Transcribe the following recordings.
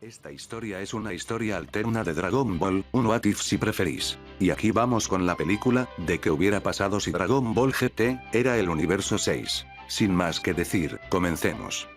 Esta historia es una historia alterna de Dragon Ball, un what if si preferís. Y aquí vamos con la película, de qué hubiera pasado si Dragon Ball GT, era el universo 6. Sin más que decir, comencemos.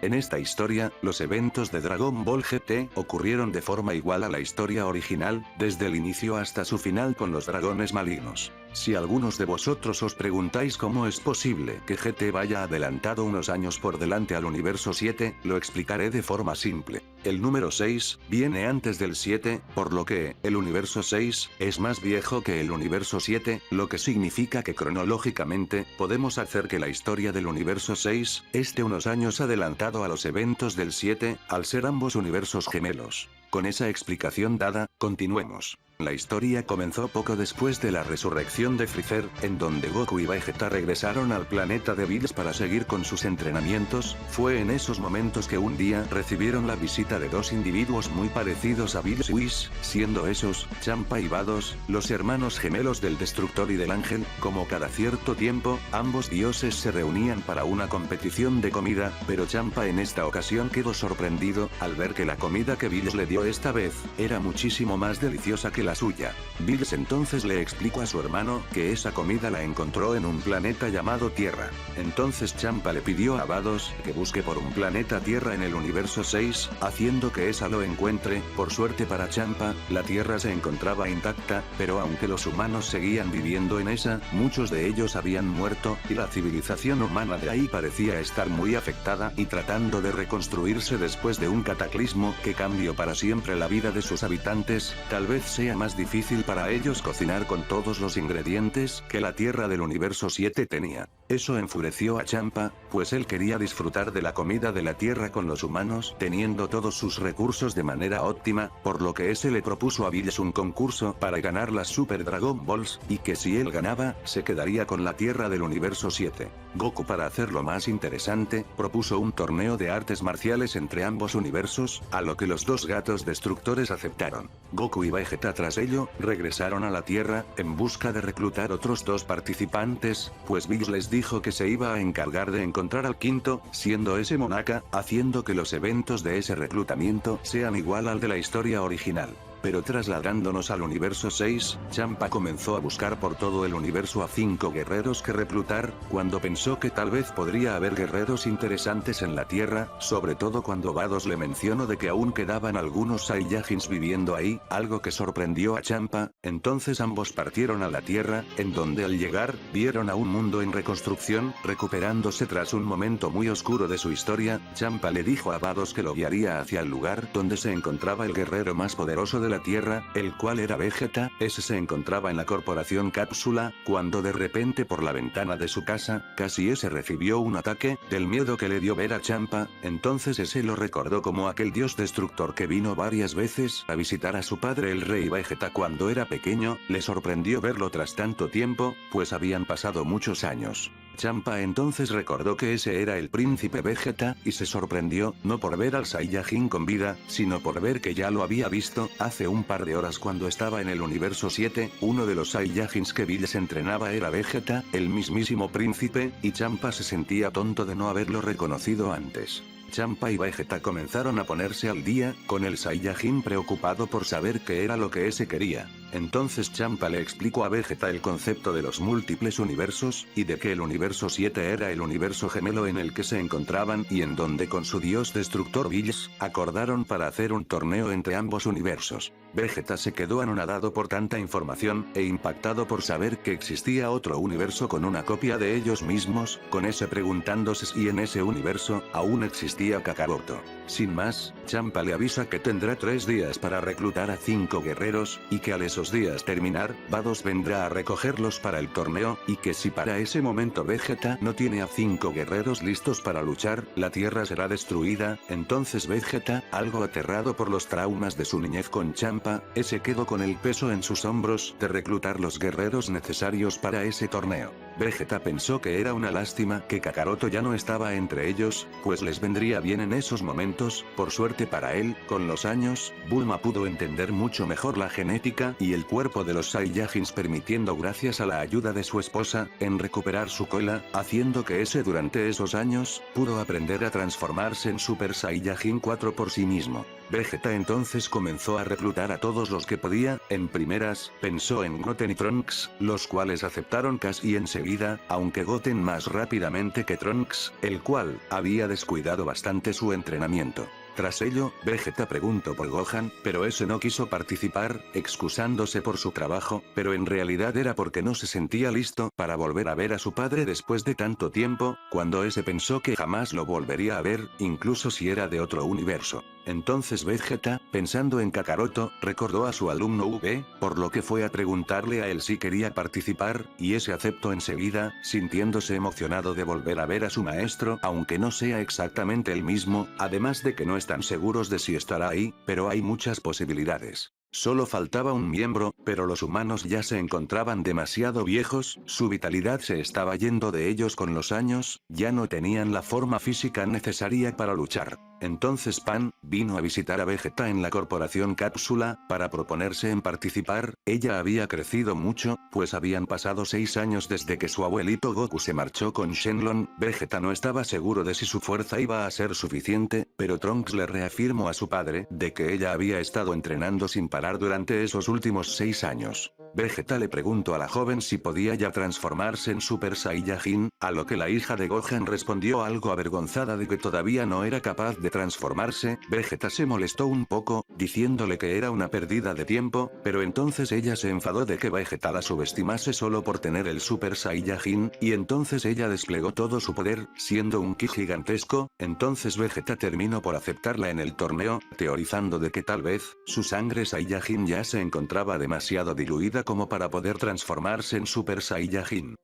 En esta historia, los eventos de Dragon Ball GT ocurrieron de forma igual a la historia original, desde el inicio hasta su final con los dragones malignos. Si algunos de vosotros os preguntáis cómo es posible que GT vaya adelantado unos años por delante al universo 7, lo explicaré de forma simple. El número 6 viene antes del 7, por lo que el universo 6 es más viejo que el universo 7, lo que significa que cronológicamente podemos hacer que la historia del universo 6 esté unos años adelantado a los eventos del 7, al ser ambos universos gemelos. Con esa explicación dada, continuemos. La historia comenzó poco después de la resurrección de Freezer, en donde Goku y Vegeta regresaron al planeta de Bills para seguir con sus entrenamientos. Fue en esos momentos que un día recibieron la visita de dos individuos muy parecidos a Bills y Whis, siendo esos, Champa y Vados, los hermanos gemelos del Destructor y del Ángel. Como cada cierto tiempo, ambos dioses se reunían para una competición de comida, pero Champa en esta ocasión quedó sorprendido, al ver que la comida que Bills le dio esta vez, era muchísimo más deliciosa que la suya. Bills entonces le explicó a su hermano que esa comida la encontró en un planeta llamado Tierra. Entonces Champa le pidió a Vados que busque por un planeta Tierra en el universo 6, haciendo que esa lo encuentre. Por suerte para Champa, la Tierra se encontraba intacta, pero aunque los humanos seguían viviendo en esa, muchos de ellos habían muerto, y la civilización humana de ahí parecía estar muy afectada y tratando de reconstruirse después de un cataclismo que cambió para siempre la vida de sus habitantes. Tal vez sea más difícil para ellos cocinar con todos los ingredientes que la Tierra del universo 7 tenía. Eso enfureció a Champa, pues él quería disfrutar de la comida de la Tierra con los humanos, teniendo todos sus recursos de manera óptima, por lo que ese le propuso a Bills un concurso para ganar las Super Dragon Balls, y que si él ganaba, se quedaría con la Tierra del universo 7. Goku, para hacerlo más interesante, propuso un torneo de artes marciales entre ambos universos, a lo que los dos gatos destructores aceptaron. Goku y Vegeta tras ello, regresaron a la Tierra, en busca de reclutar otros dos participantes, pues Bills les dijo que se iba a encargar de encontrar al quinto, siendo ese Monaka, haciendo que los eventos de ese reclutamiento sean igual al de la historia original. Pero trasladándonos al universo 6, Champa comenzó a buscar por todo el universo a 5 guerreros que reclutar, cuando pensó que tal vez podría haber guerreros interesantes en la Tierra, sobre todo cuando Vados le mencionó de que aún quedaban algunos Saiyajins viviendo ahí, algo que sorprendió a Champa. Entonces ambos partieron a la Tierra, en donde al llegar, vieron a un mundo en reconstrucción, recuperándose tras un momento muy oscuro de su historia. Champa le dijo a Vados que lo guiaría hacia el lugar donde se encontraba el guerrero más poderoso de la Tierra, el cual era Vegeta. Ese se encontraba en la corporación Cápsula, cuando de repente por la ventana de su casa, casi ese recibió un ataque, del miedo que le dio ver a Champa. Entonces ese lo recordó como aquel dios destructor que vino varias veces a visitar a su padre el rey Vegeta cuando era pequeño. Le sorprendió verlo tras tanto tiempo, pues habían pasado muchos años. Champa entonces recordó que ese era el príncipe Vegeta, y se sorprendió, no por ver al Saiyajin con vida, sino por ver que ya lo había visto, hace un par de horas cuando estaba en el universo 7, uno de los Saiyajins que Bills entrenaba era Vegeta, el mismísimo príncipe, y Champa se sentía tonto de no haberlo reconocido antes. Champa y Vegeta comenzaron a ponerse al día, con el Saiyajin preocupado por saber qué era lo que ese quería. Entonces Champa le explicó a Vegeta el concepto de los múltiples universos, y de que el universo 7 era el universo gemelo en el que se encontraban y en donde con su dios destructor Bills, acordaron para hacer un torneo entre ambos universos. Vegeta se quedó anonadado por tanta información, e impactado por saber que existía otro universo con una copia de ellos mismos, con ese preguntándose si en ese universo, aún existía Kakaroto. Sin más, Champa le avisa que tendrá 3 días para reclutar a 5 guerreros, y que al esos días terminar, Vados vendrá a recogerlos para el torneo, y que si para ese momento Vegeta no tiene a 5 guerreros listos para luchar, la Tierra será destruida. Entonces Vegeta, algo aterrado por los traumas de su niñez con Champa, ese quedó con el peso en sus hombros de reclutar los guerreros necesarios para ese torneo. Vegeta pensó que era una lástima que Kakaroto ya no estaba entre ellos, pues les vendría bien en esos momentos. Por suerte para él, con los años, Bulma pudo entender mucho mejor la genética y el cuerpo de los Saiyajins, permitiendo gracias a la ayuda de su esposa, en recuperar su cola, haciendo que ese durante esos años, pudo aprender a transformarse en Super Saiyajin 4 por sí mismo. Vegeta entonces comenzó a reclutar a todos los que podía. En primeras, pensó en Goten y Trunks, los cuales aceptaron casi enseguida, aunque Goten más rápidamente que Trunks, el cual había descuidado bastante su entrenamiento. Tras ello, Vegeta preguntó por Gohan, pero ese no quiso participar, excusándose por su trabajo, pero en realidad era porque no se sentía listo para volver a ver a su padre después de tanto tiempo, cuando ese pensó que jamás lo volvería a ver, incluso si era de otro universo. Entonces Vegeta, pensando en Kakaroto, recordó a su alumno V, por lo que fue a preguntarle a él si quería participar, y ese aceptó enseguida, sintiéndose emocionado de volver a ver a su maestro, aunque no sea exactamente el mismo, además de que no están seguros de si estará ahí, pero hay muchas posibilidades. Solo faltaba un miembro, pero los humanos ya se encontraban demasiado viejos, su vitalidad se estaba yendo de ellos con los años, ya no tenían la forma física necesaria para luchar. Entonces Pan vino a visitar a Vegeta en la corporación Cápsula, para proponerse en participar. Ella había crecido mucho, pues habían pasado 6 años desde que su abuelito Goku se marchó con Shenlong. Vegeta no estaba seguro de si su fuerza iba a ser suficiente, pero Trunks le reafirmó a su padre de que ella había estado entrenando sin parar durante esos últimos 6 años. Vegeta le preguntó a la joven si podía ya transformarse en Super Saiyajin, a lo que la hija de Gohan respondió algo avergonzada de que todavía no era capaz de transformarse. Vegeta se molestó un poco, diciéndole que era una pérdida de tiempo, pero entonces ella se enfadó de que Vegeta la subestimase solo por tener el Super Saiyajin, y entonces ella desplegó todo su poder, siendo un ki gigantesco. Entonces Vegeta terminó por aceptarla en el torneo, teorizando de que tal vez, su sangre Saiyajin ya se encontraba demasiado diluida como para poder transformarse en Super Saiyajin.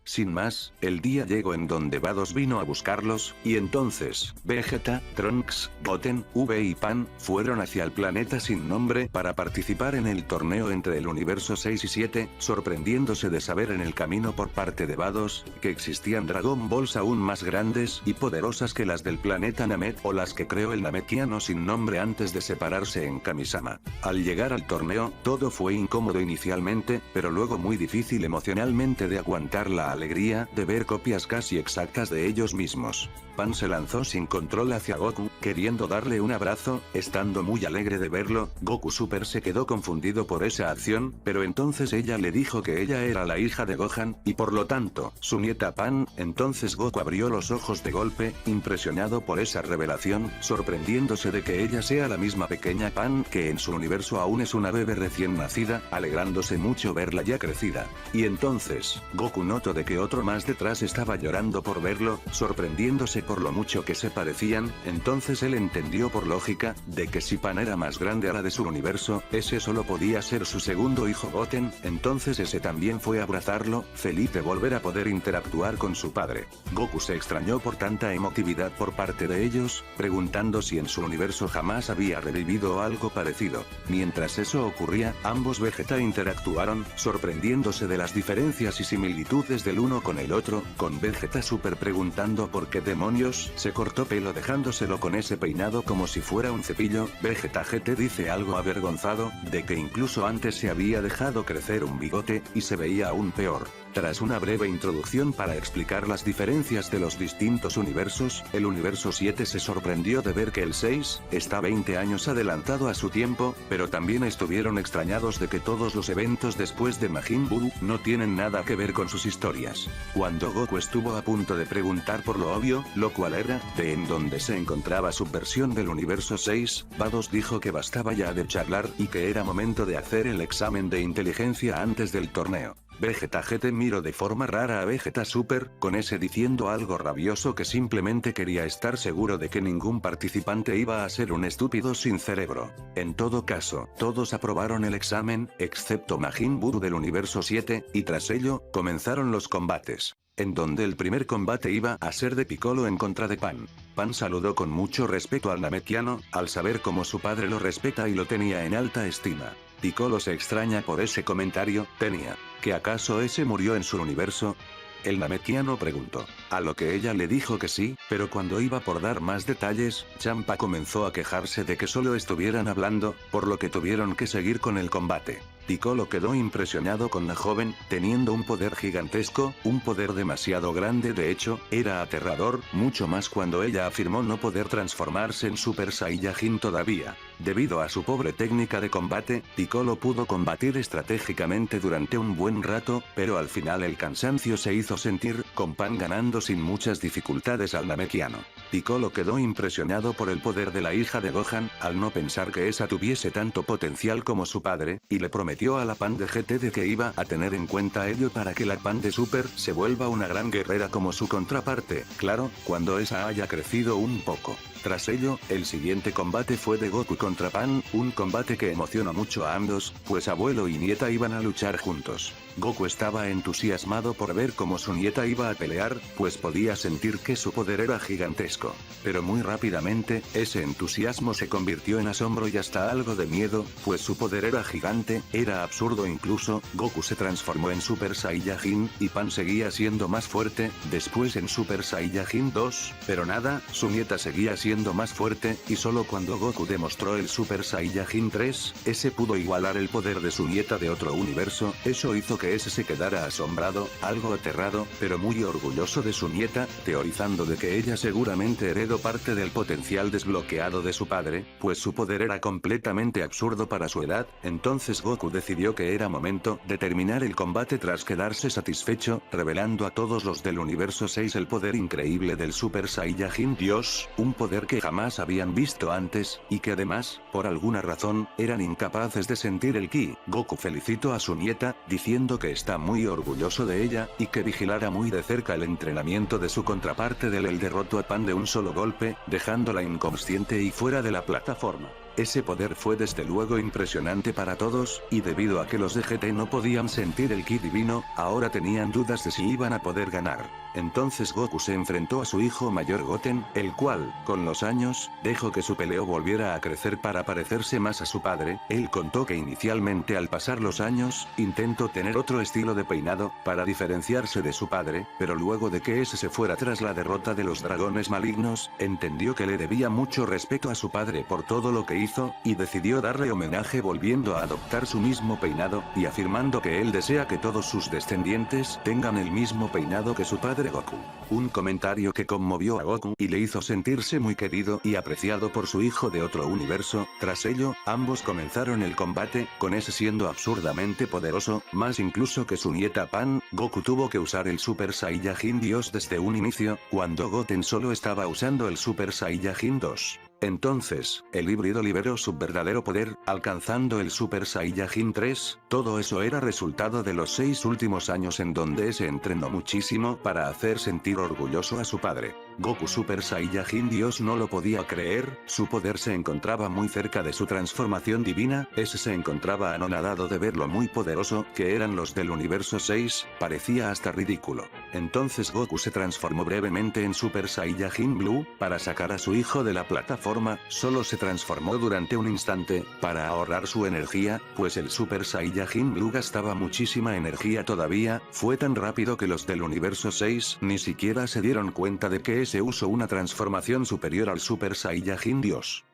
Sin más, el día llegó en donde Vados vino a buscarlos, y entonces, Vegeta, Trunks, Goten, V y Pan, fueron hacia el planeta sin nombre para participar en el torneo entre el universo 6 y 7, sorprendiéndose de saber en el camino por parte de Vados, que existían Dragon Balls aún más grandes y poderosas que las del planeta Namek o las que creó el Namekiano sin nombre antes de separarse en Kamisama. Al llegar al torneo, todo fue incómodo inicialmente, pero luego muy difícil emocionalmente de aguantar la alegría de ver copias casi exactas de ellos mismos. Pan se lanzó sin control hacia Goku, queriendo darle un abrazo, estando muy alegre de verlo. Goku Super se quedó confundido por esa acción, pero entonces ella le dijo que ella era la hija de Gohan, y por lo tanto, su nieta Pan. Entonces Goku abrió los ojos de golpe, impresionado por esa revelación, sorprendiéndose de que ella sea la misma pequeña Pan, que en su universo aún es una bebé recién nacida, alegrándose mucho verla ya crecida. Y entonces, Goku notó de que otro más detrás estaba llorando por verlo, sorprendiéndose por lo mucho que se parecían. Entonces él entendió por lógica, de que si Pan era más grande a la de su universo, ese solo podía ser su segundo hijo Goten. Entonces ese también fue a abrazarlo, feliz de volver a poder interactuar con su padre. Goku se extrañó por tanta emotividad por parte de ellos, preguntando si en su universo jamás había revivido algo parecido. Mientras eso ocurría, ambos Vegeta interactuaron, sorprendiéndose de las diferencias y similitudes del uno con el otro, con Vegeta Super preguntando por qué demonios se cortó pelo dejándoselo con ese peinado como si fuera un cepillo. Vegeta GT dice algo avergonzado, de que incluso antes se había dejado crecer un bigote, y se veía aún peor. Tras una breve introducción para explicar las diferencias de los distintos universos, el universo 7 se sorprendió de ver que el 6 está 20 años adelantado a su tiempo, pero también estuvieron extrañados de que todos los eventos después de Majin Buu no tienen nada que ver con sus historias. Cuando Goku estuvo a punto de preguntar por lo obvio, lo cual era, de en dónde se encontraba su versión del universo 6, Vados dijo que bastaba ya de charlar y que era momento de hacer el examen de inteligencia antes del torneo. Vegeta GT miró de forma rara a Vegeta Super, con ese diciendo algo rabioso que simplemente quería estar seguro de que ningún participante iba a ser un estúpido sin cerebro. En todo caso, todos aprobaron el examen, excepto Majin Buu del universo 7, y tras ello, comenzaron los combates, en donde el primer combate iba a ser de Piccolo en contra de Pan. Pan saludó con mucho respeto al Namekiano, al saber cómo su padre lo respeta y lo tenía en alta estima. Piccolo se extraña por ese comentario. ¿Tenía que acaso ese murió en su universo? El Namekiano preguntó. A lo que ella le dijo que sí, pero cuando iba por dar más detalles, Champa comenzó a quejarse de que solo estuvieran hablando, por lo que tuvieron que seguir con el combate. Piccolo quedó impresionado con la joven, teniendo un poder gigantesco, un poder demasiado grande, de hecho, era aterrador, mucho más cuando ella afirmó no poder transformarse en Super Saiyajin todavía. Debido a su pobre técnica de combate, Piccolo pudo combatir estratégicamente durante un buen rato, pero al final el cansancio se hizo sentir, con Pan ganando sin muchas dificultades al Namekiano. Piccolo quedó impresionado por el poder de la hija de Gohan, al no pensar que esa tuviese tanto potencial como su padre, y le prometió a la Pan de GT de que iba a tener en cuenta ello para que la Pan de Super se vuelva una gran guerrera como su contraparte, claro, cuando esa haya crecido un poco. Tras ello, el siguiente combate fue de Goku contra Pan, un combate que emocionó mucho a ambos, pues abuelo y nieta iban a luchar juntos. Goku estaba entusiasmado por ver cómo su nieta iba a pelear, pues podía sentir que su poder era gigantesco. Pero muy rápidamente, ese entusiasmo se convirtió en asombro y hasta algo de miedo, pues su poder era gigante, era absurdo incluso. Goku se transformó en Super Saiyajin, y Pan seguía siendo más fuerte, después en Super Saiyajin 2, pero nada, su nieta seguía siendo más fuerte, y solo cuando Goku demostró el Super Saiyajin 3, ese pudo igualar el poder de su nieta de otro universo. Eso hizo que ese se quedara asombrado, algo aterrado, pero muy orgulloso de su nieta, teorizando de que ella seguramente heredó parte del potencial desbloqueado de su padre, pues su poder era completamente absurdo para su edad. Entonces Goku decidió que era momento de terminar el combate tras quedarse satisfecho, revelando a todos los del universo 6 el poder increíble del Super Saiyajin Dios, un poder que jamás habían visto antes, y que además, por alguna razón, eran incapaces de sentir el ki. Goku felicitó a su nieta, diciendo que está muy orgulloso de ella, y que vigilara muy de cerca el entrenamiento de su contraparte del él derrotó a Pan de un solo golpe, dejándola inconsciente y fuera de la plataforma. Ese poder fue desde luego impresionante para todos, y debido a que los de GT no podían sentir el ki divino, ahora tenían dudas de si iban a poder ganar. Entonces Goku se enfrentó a su hijo mayor Goten, el cual, con los años, dejó que su peleo volviera a crecer para parecerse más a su padre. Él contó que inicialmente al pasar los años, intentó tener otro estilo de peinado, para diferenciarse de su padre, pero luego de que ese se fuera tras la derrota de los dragones malignos, entendió que le debía mucho respeto a su padre por todo lo que hizo, y decidió darle homenaje volviendo a adoptar su mismo peinado, y afirmando que él desea que todos sus descendientes tengan el mismo peinado que su padre Goku. Un comentario que conmovió a Goku y le hizo sentirse muy querido y apreciado por su hijo de otro universo. Tras ello, ambos comenzaron el combate, con ese siendo absurdamente poderoso, más incluso que su nieta Pan. Goku tuvo que usar el Super Saiyajin Dios desde un inicio, cuando Goten solo estaba usando el Super Saiyajin 2. Entonces, el híbrido liberó su verdadero poder, alcanzando el Super Saiyajin 3, todo eso era resultado de los 6 últimos años en donde se entrenó muchísimo para hacer sentir orgulloso a su padre. Goku Super Saiyajin Dios no lo podía creer, su poder se encontraba muy cerca de su transformación divina, ese se encontraba anonadado de ver lo muy poderoso que eran los del universo 6, parecía hasta ridículo. Entonces Goku se transformó brevemente en Super Saiyajin Blue, para sacar a su hijo de la plataforma, solo se transformó durante un instante, para ahorrar su energía, pues el Super Saiyajin Blue gastaba muchísima energía todavía, fue tan rápido que los del universo 6 ni siquiera se dieron cuenta de que ese usó una transformación superior al Super Saiyajin Dios.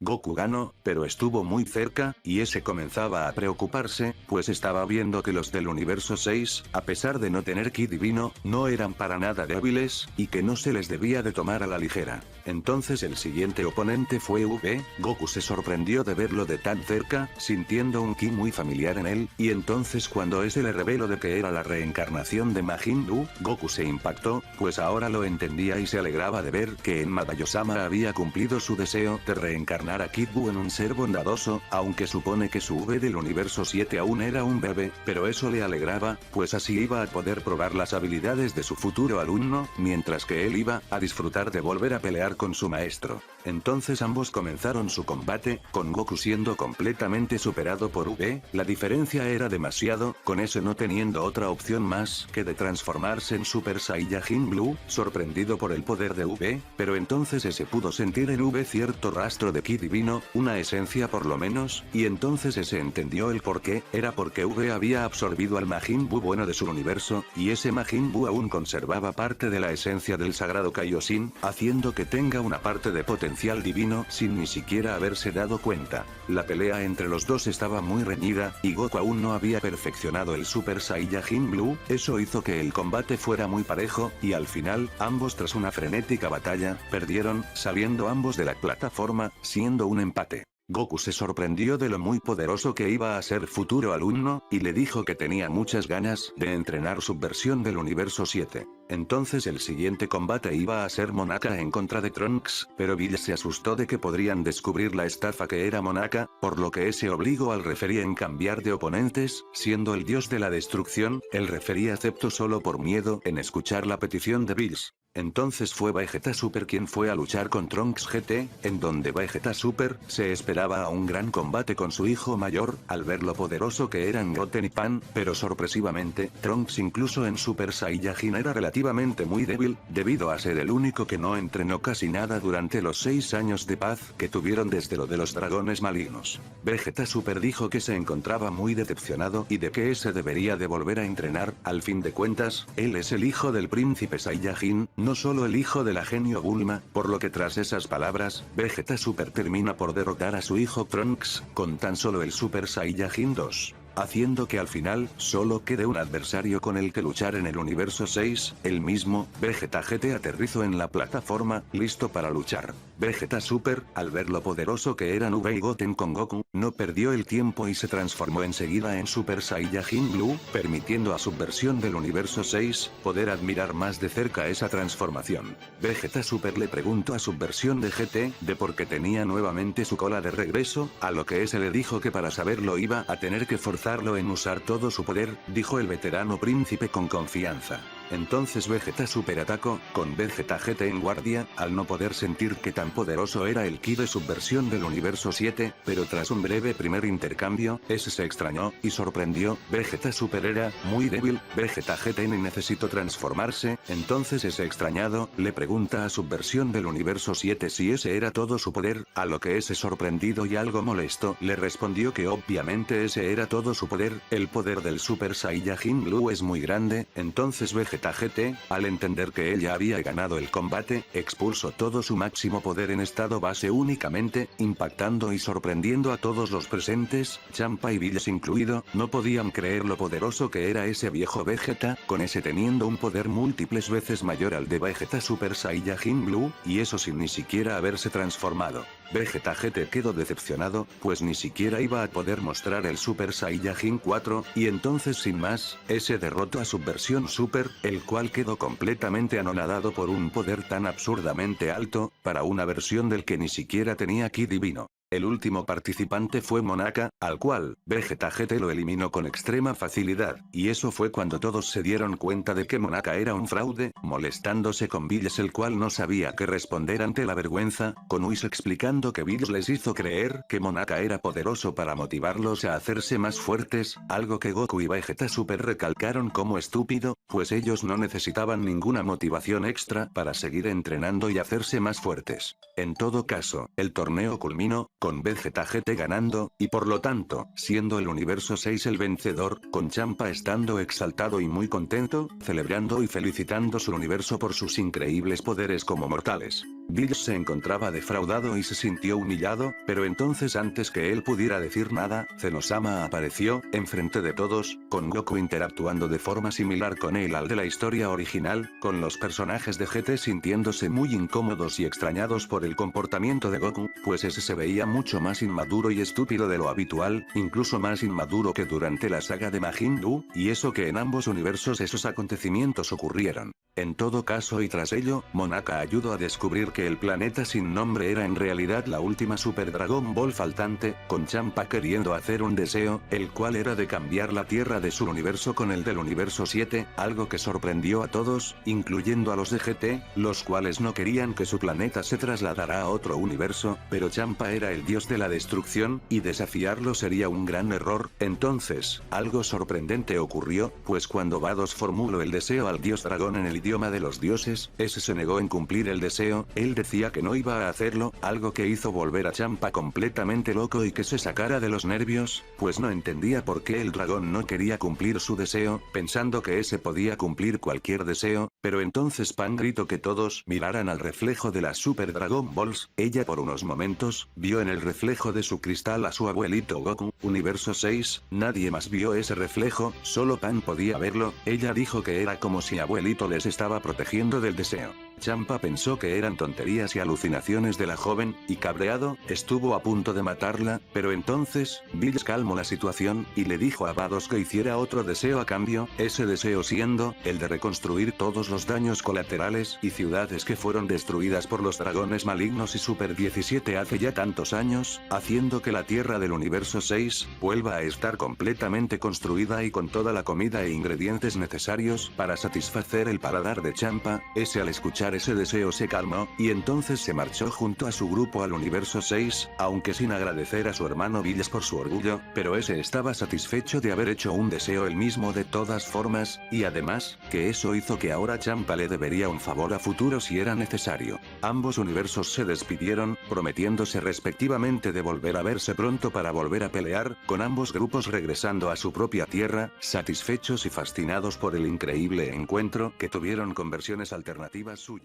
Goku ganó, pero estuvo muy cerca, y ese comenzaba a preocuparse, pues estaba viendo que los del universo 6, a pesar de no tener ki divino, no eran para nada débiles, y que no se les debía de tomar a la ligera. Entonces el siguiente oponente fue V. Goku se sorprendió de verlo de tan cerca, sintiendo un ki muy familiar en él, y entonces cuando ese le reveló de que era la reencarnación de Majin Buu, Goku se impactó, pues ahora lo entendía y se alegraba de ver que en Madayosama había cumplido su deseo de reencarnar a Kid Buu en un ser bondadoso, aunque supone que su V del universo 7 aún era un bebé, pero eso le alegraba, pues así iba a poder probar las habilidades de su futuro alumno, mientras que él iba a disfrutar de volver a pelear con su maestro. Entonces ambos comenzaron su combate, con Goku siendo completamente superado por V, la diferencia era demasiado, con ese no teniendo otra opción más que de transformarse en Super Saiyajin Blue, sorprendido por el poder de V, pero entonces ese pudo sentir en V cierto rastro de ki divino, una esencia por lo menos, y entonces ese entendió el porqué, era porque V había absorbido al Majin Buu bueno de su universo, y ese Majin Buu aún conservaba parte de la esencia del sagrado Kaioshin, haciendo que tenga una parte de potencial potencial divino sin ni siquiera haberse dado cuenta. La pelea entre los dos estaba muy reñida, y Goku aún no había perfeccionado el Super Saiyajin Blue, eso hizo que el combate fuera muy parejo, y al final, ambos tras una frenética batalla, perdieron, saliendo ambos de la plataforma, siendo un empate. Goku se sorprendió de lo muy poderoso que iba a ser futuro alumno, y le dijo que tenía muchas ganas de entrenar su versión del universo 7. Entonces el siguiente combate iba a ser Monaka en contra de Trunks, pero Bill se asustó de que podrían descubrir la estafa que era Monaka, por lo que ese obligó al referí en cambiar de oponentes, siendo el dios de la destrucción, el referí aceptó solo por miedo en escuchar la petición de Bills. Entonces fue Vegeta Super quien fue a luchar con Trunks GT, en donde Vegeta Super se esperaba a un gran combate con su hijo mayor, al ver lo poderoso que eran Goten y Pan, pero sorpresivamente, Trunks incluso en Super Saiyajin era relativamente muy débil, debido a ser el único que no entrenó casi nada durante los 6 años de paz que tuvieron desde lo de los dragones malignos. Vegeta Super dijo que se encontraba muy decepcionado y de que ese debería de volver a entrenar, al fin de cuentas, él es el hijo del príncipe Saiyajin, no solo el hijo de la genio Bulma, por lo que tras esas palabras, Vegeta Super termina por derrotar a su hijo Trunks, con tan solo el Super Saiyajin 2. Haciendo que al final, solo quede un adversario con el que luchar en el universo 6, el mismo, Vegeta GT aterrizó en la plataforma, listo para luchar. Vegeta Super, al ver lo poderoso que eran V y Goten con Goku, no perdió el tiempo y se transformó enseguida en Super Saiyajin Blue, permitiendo a su versión del universo 6, poder admirar más de cerca esa transformación. Vegeta Super le preguntó a su versión de GT, de por qué tenía nuevamente su cola de regreso, a lo que ese le dijo que para saberlo iba a tener que forzarlo en usar todo su poder, dijo el veterano príncipe con confianza. Entonces Vegeta Super atacó, con Vegeta GT en guardia, al no poder sentir que tan poderoso era el ki de su versión del universo 7, pero tras un breve primer intercambio, ese se extrañó, y sorprendió, Vegeta Super era muy débil, Vegeta GT ni necesitó transformarse, entonces ese extrañado, le pregunta a su versión del universo 7 si ese era todo su poder, a lo que ese sorprendido y algo molesto, le respondió que obviamente ese era todo su poder, el poder del Super Saiyajin Blue es muy grande, entonces Vegeta GT, al entender que ella había ganado el combate, expulsó todo su máximo poder en estado base únicamente, impactando y sorprendiendo a todos los presentes, Champa y Bills incluido, no podían creer lo poderoso que era ese viejo Vegeta, con ese teniendo un poder múltiples veces mayor al de Vegeta Super Saiyajin Blue, y eso sin ni siquiera haberse transformado. Vegeta GT quedó decepcionado, pues ni siquiera iba a poder mostrar el Super Saiyajin 4, y entonces sin más, ese derrotó a su versión Super, el cual quedó completamente anonadado por un poder tan absurdamente alto, para una versión del que ni siquiera tenía ki divino. El último participante fue Monaka, al cual, Vegeta GT lo eliminó con extrema facilidad, y eso fue cuando todos se dieron cuenta de que Monaka era un fraude, molestándose con Bills el cual no sabía qué responder ante la vergüenza, con Whis explicando que Bills les hizo creer que Monaka era poderoso para motivarlos a hacerse más fuertes, algo que Goku y Vegeta Super recalcaron como estúpido, pues ellos no necesitaban ninguna motivación extra para seguir entrenando y hacerse más fuertes. En todo caso, el torneo culminó, con Vegeta GT ganando, y por lo tanto, siendo el universo 6 el vencedor, con Champa estando exaltado y muy contento, celebrando y felicitando su universo por sus increíbles poderes como mortales. Bills se encontraba defraudado y se sintió humillado, pero entonces antes que él pudiera decir nada, Zenosama apareció, enfrente de todos, con Goku interactuando de forma similar con él al de la historia original, con los personajes de GT sintiéndose muy incómodos y extrañados por el comportamiento de Goku, pues ese se veía mucho más inmaduro y estúpido de lo habitual, incluso más inmaduro que durante la saga de Majin Buu, y eso que en ambos universos esos acontecimientos ocurrieron. En todo caso y tras ello, Monaka ayudó a descubrir que el planeta sin nombre era en realidad la última Super Dragon Ball faltante, con Champa queriendo hacer un deseo, el cual era de cambiar la tierra de su universo con el del universo 7, algo que sorprendió a todos, incluyendo a los de GT, los cuales no querían que su planeta se trasladara a otro universo, pero Champa era el dios de la destrucción, y desafiarlo sería un gran error. Entonces, algo sorprendente ocurrió, pues cuando Vados formuló el deseo al dios dragón en el idioma de los dioses, ese se negó en cumplir el deseo, él decía que no iba a hacerlo, algo que hizo volver a Champa completamente loco y que se sacara de los nervios, pues no entendía por qué el dragón no quería cumplir su deseo, pensando que ese podía cumplir cualquier deseo, Pero entonces Pan gritó que todos miraran al reflejo de las Super Dragon Balls. Ella por unos momentos, vio en el reflejo de su cristal a su abuelito Goku. Universo 6, nadie más vio ese reflejo, solo Pan podía verlo. Ella dijo que era como si abuelito les estaba protegiendo del deseo. Champa pensó que eran tonterías y alucinaciones de la joven, y cabreado, estuvo a punto de matarla, pero entonces, Bills calmó la situación, y le dijo a Vados que hiciera otro deseo a cambio, ese deseo siendo, el de reconstruir todos los daños colaterales y ciudades que fueron destruidas por los dragones malignos y Super 17 hace ya tantos años, haciendo que la Tierra del Universo 6, vuelva a estar completamente construida y con toda la comida e ingredientes necesarios para satisfacer el paladar de Champa. Ese al escuchar ese deseo se calmó, y entonces se marchó junto a su grupo al Universo 6, aunque sin agradecer a su hermano Bills por su orgullo, pero ese estaba satisfecho de haber hecho un deseo él mismo de todas formas, y además, que eso hizo que ahora Champa le debería un favor a futuro si era necesario. Ambos universos se despidieron, prometiéndose respectivamente de volver a verse pronto para volver a pelear, con ambos grupos regresando a su propia tierra, satisfechos y fascinados por el increíble encuentro que tuvieron con versiones alternativas suyas.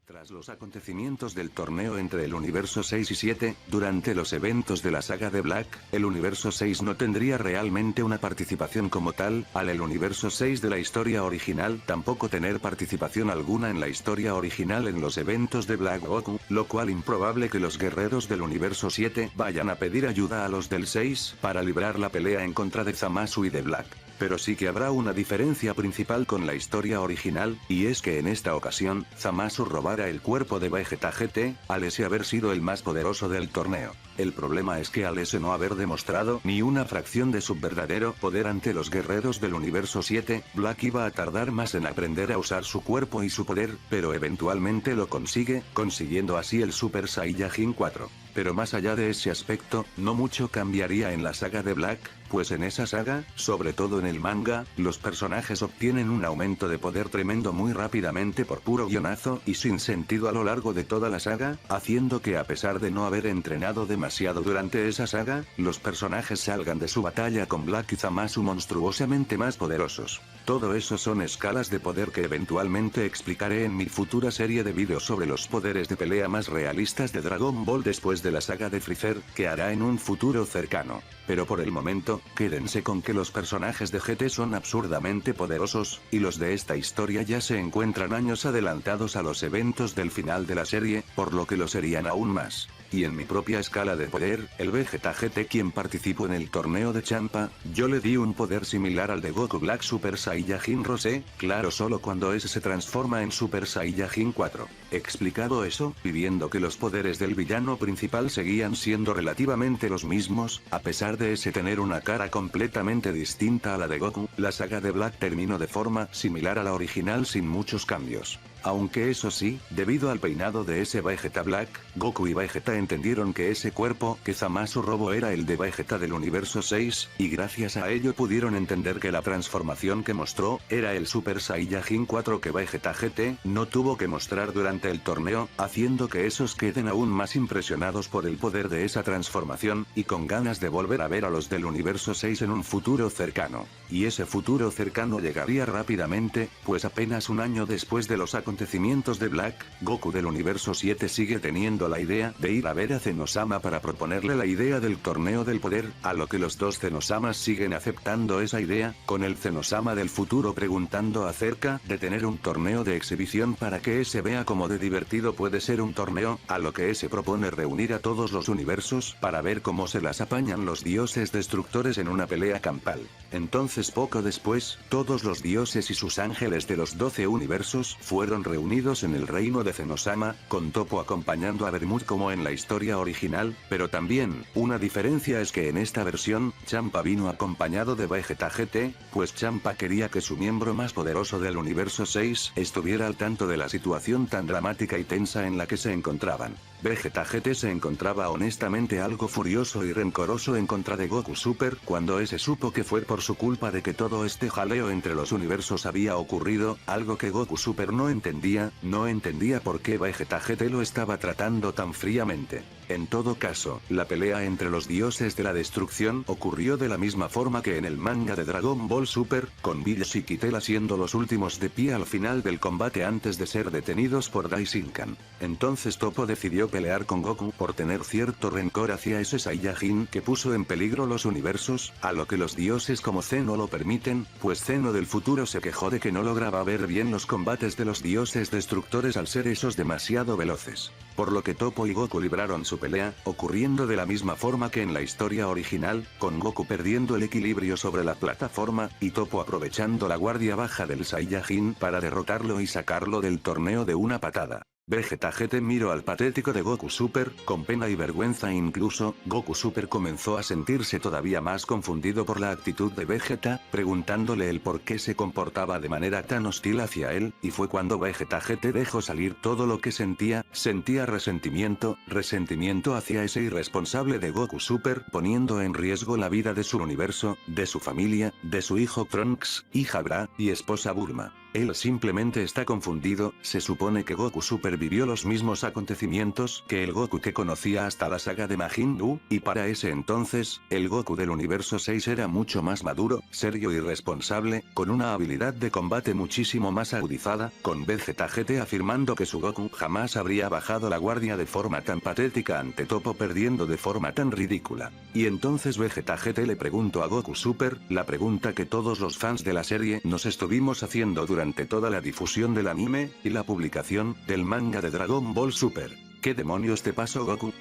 Tras los acontecimientos del torneo entre el Universo 6 y 7, durante los eventos de la saga de Black, el Universo 6 no tendría realmente una participación como tal, al el Universo 6 de la historia original tampoco tener participación alguna en la historia original en los eventos de Black Goku, lo cual improbable que los guerreros del Universo 7 vayan a pedir ayuda a los del 6 para librar la pelea en contra de Zamasu y de Black. Pero sí que habrá una diferencia principal con la historia original, y es que en esta ocasión, Zamasu robara el cuerpo de Vegeta GT, al ese haber sido el más poderoso del torneo. El problema es que al ese no haber demostrado ni una fracción de su verdadero poder ante los guerreros del Universo 7, Black iba a tardar más en aprender a usar su cuerpo y su poder, pero eventualmente lo consigue, consiguiendo así el Super Saiyajin 4. Pero más allá de ese aspecto, no mucho cambiaría en la saga de Black, pues en esa saga, sobre todo en el manga, los personajes obtienen un aumento de poder tremendo muy rápidamente por puro guionazo y sin sentido a lo largo de toda la saga, haciendo que a pesar de no haber entrenado demasiado durante esa saga, los personajes salgan de su batalla con Black y Zamasu monstruosamente más poderosos. Todo eso son escalas de poder que eventualmente explicaré en mi futura serie de vídeos sobre los poderes de pelea más realistas de Dragon Ball después de la saga de Freezer, que hará en un futuro cercano. Pero por el momento, quédense con que los personajes de GT son absurdamente poderosos, y los de esta historia ya se encuentran años adelantados a los eventos del final de la serie, por lo que lo serían aún más. Y en mi propia escala de poder, el Vegeta GT quien participó en el torneo de Champa, yo le di un poder similar al de Goku Black Super Saiyajin Rose, claro solo cuando ese se transforma en Super Saiyajin 4. Explicado eso, y viendo que los poderes del villano principal seguían siendo relativamente los mismos, a pesar de ese tener una cara completamente distinta a la de Goku, la saga de Black terminó de forma similar a la original sin muchos cambios. Aunque eso sí, debido al peinado de ese Vegeta Black, Goku y Vegeta entendieron que ese cuerpo que Zamasu robó era el de Vegeta del Universo 6, y gracias a ello pudieron entender que la transformación que mostró, era el Super Saiyajin 4 que Vegeta GT no tuvo que mostrar durante el torneo, haciendo que esos queden aún más impresionados por el poder de esa transformación, y con ganas de volver a ver a los del Universo 6 en un futuro cercano. Y ese futuro cercano llegaría rápidamente, pues apenas un año después de los acontecimientos de Black, Goku del Universo 7 sigue teniendo la idea de ir a ver a Zenosama para proponerle la idea del torneo del poder, a lo que los dos Zenosamas siguen aceptando esa idea, con el Zenosama del futuro preguntando acerca de tener un torneo de exhibición para que ese vea cómo de divertido puede ser un torneo, a lo que ese propone reunir a todos los universos para ver cómo se las apañan los dioses destructores en una pelea campal. Entonces poco después, todos los dioses y sus ángeles de los 12 universos fueron reunidos en el reino de Zenosama, con Toppo acompañando a Bermud como en la historia original, pero también, una diferencia es que en esta versión, Champa vino acompañado de Vegeta GT, pues Champa quería que su miembro más poderoso del Universo 6 estuviera al tanto de la situación tan dramática y tensa en la que se encontraban. Vegeta GT se encontraba honestamente algo furioso y rencoroso en contra de Goku Super cuando ese supo que fue por su culpa de que todo este jaleo entre los universos había ocurrido, algo que Goku Super no entendía por qué Vegeta GT lo estaba tratando tan fríamente. En todo caso, la pelea entre los dioses de la destrucción ocurrió de la misma forma que en el manga de Dragon Ball Super, con Bills y Kitela siendo los últimos de pie al final del combate antes de ser detenidos por Daishinkan. Entonces Toppo decidió pelear con Goku por tener cierto rencor hacia ese Saiyajin que puso en peligro los universos, a lo que los dioses como Zeno lo permiten, pues Zeno del futuro se quejó de que no lograba ver bien los combates de los dioses destructores al ser esos demasiado veloces. Por lo que Toppo y Goku libraron su pelea, ocurriendo de la misma forma que en la historia original, con Goku perdiendo el equilibrio sobre la plataforma, y Toppo aprovechando la guardia baja del Saiyajin para derrotarlo y sacarlo del torneo de una patada. Vegeta GT miró al patético de Goku Super, con pena y vergüenza incluso, Goku Super comenzó a sentirse todavía más confundido por la actitud de Vegeta, preguntándole el por qué se comportaba de manera tan hostil hacia él, y fue cuando Vegeta GT dejó salir todo lo que sentía resentimiento hacia ese irresponsable de Goku Super, poniendo en riesgo la vida de su universo, de su familia, de su hijo Trunks, hija Bra, y esposa Bulma. Él simplemente está confundido, se supone que Goku Super vivió los mismos acontecimientos que el Goku que conocía hasta la saga de Majin Buu, y para ese entonces, el Goku del universo 6 era mucho más maduro, serio y responsable, con una habilidad de combate muchísimo más agudizada, con Vegeta GT afirmando que su Goku jamás habría bajado la guardia de forma tan patética ante Toppo perdiendo de forma tan ridícula. Y entonces Vegeta GT le preguntó a Goku Super, la pregunta que todos los fans de la serie nos estuvimos haciendo durante toda la difusión del anime, y la publicación, del manga de Dragon Ball Super. ¿Qué demonios te pasó, Goku?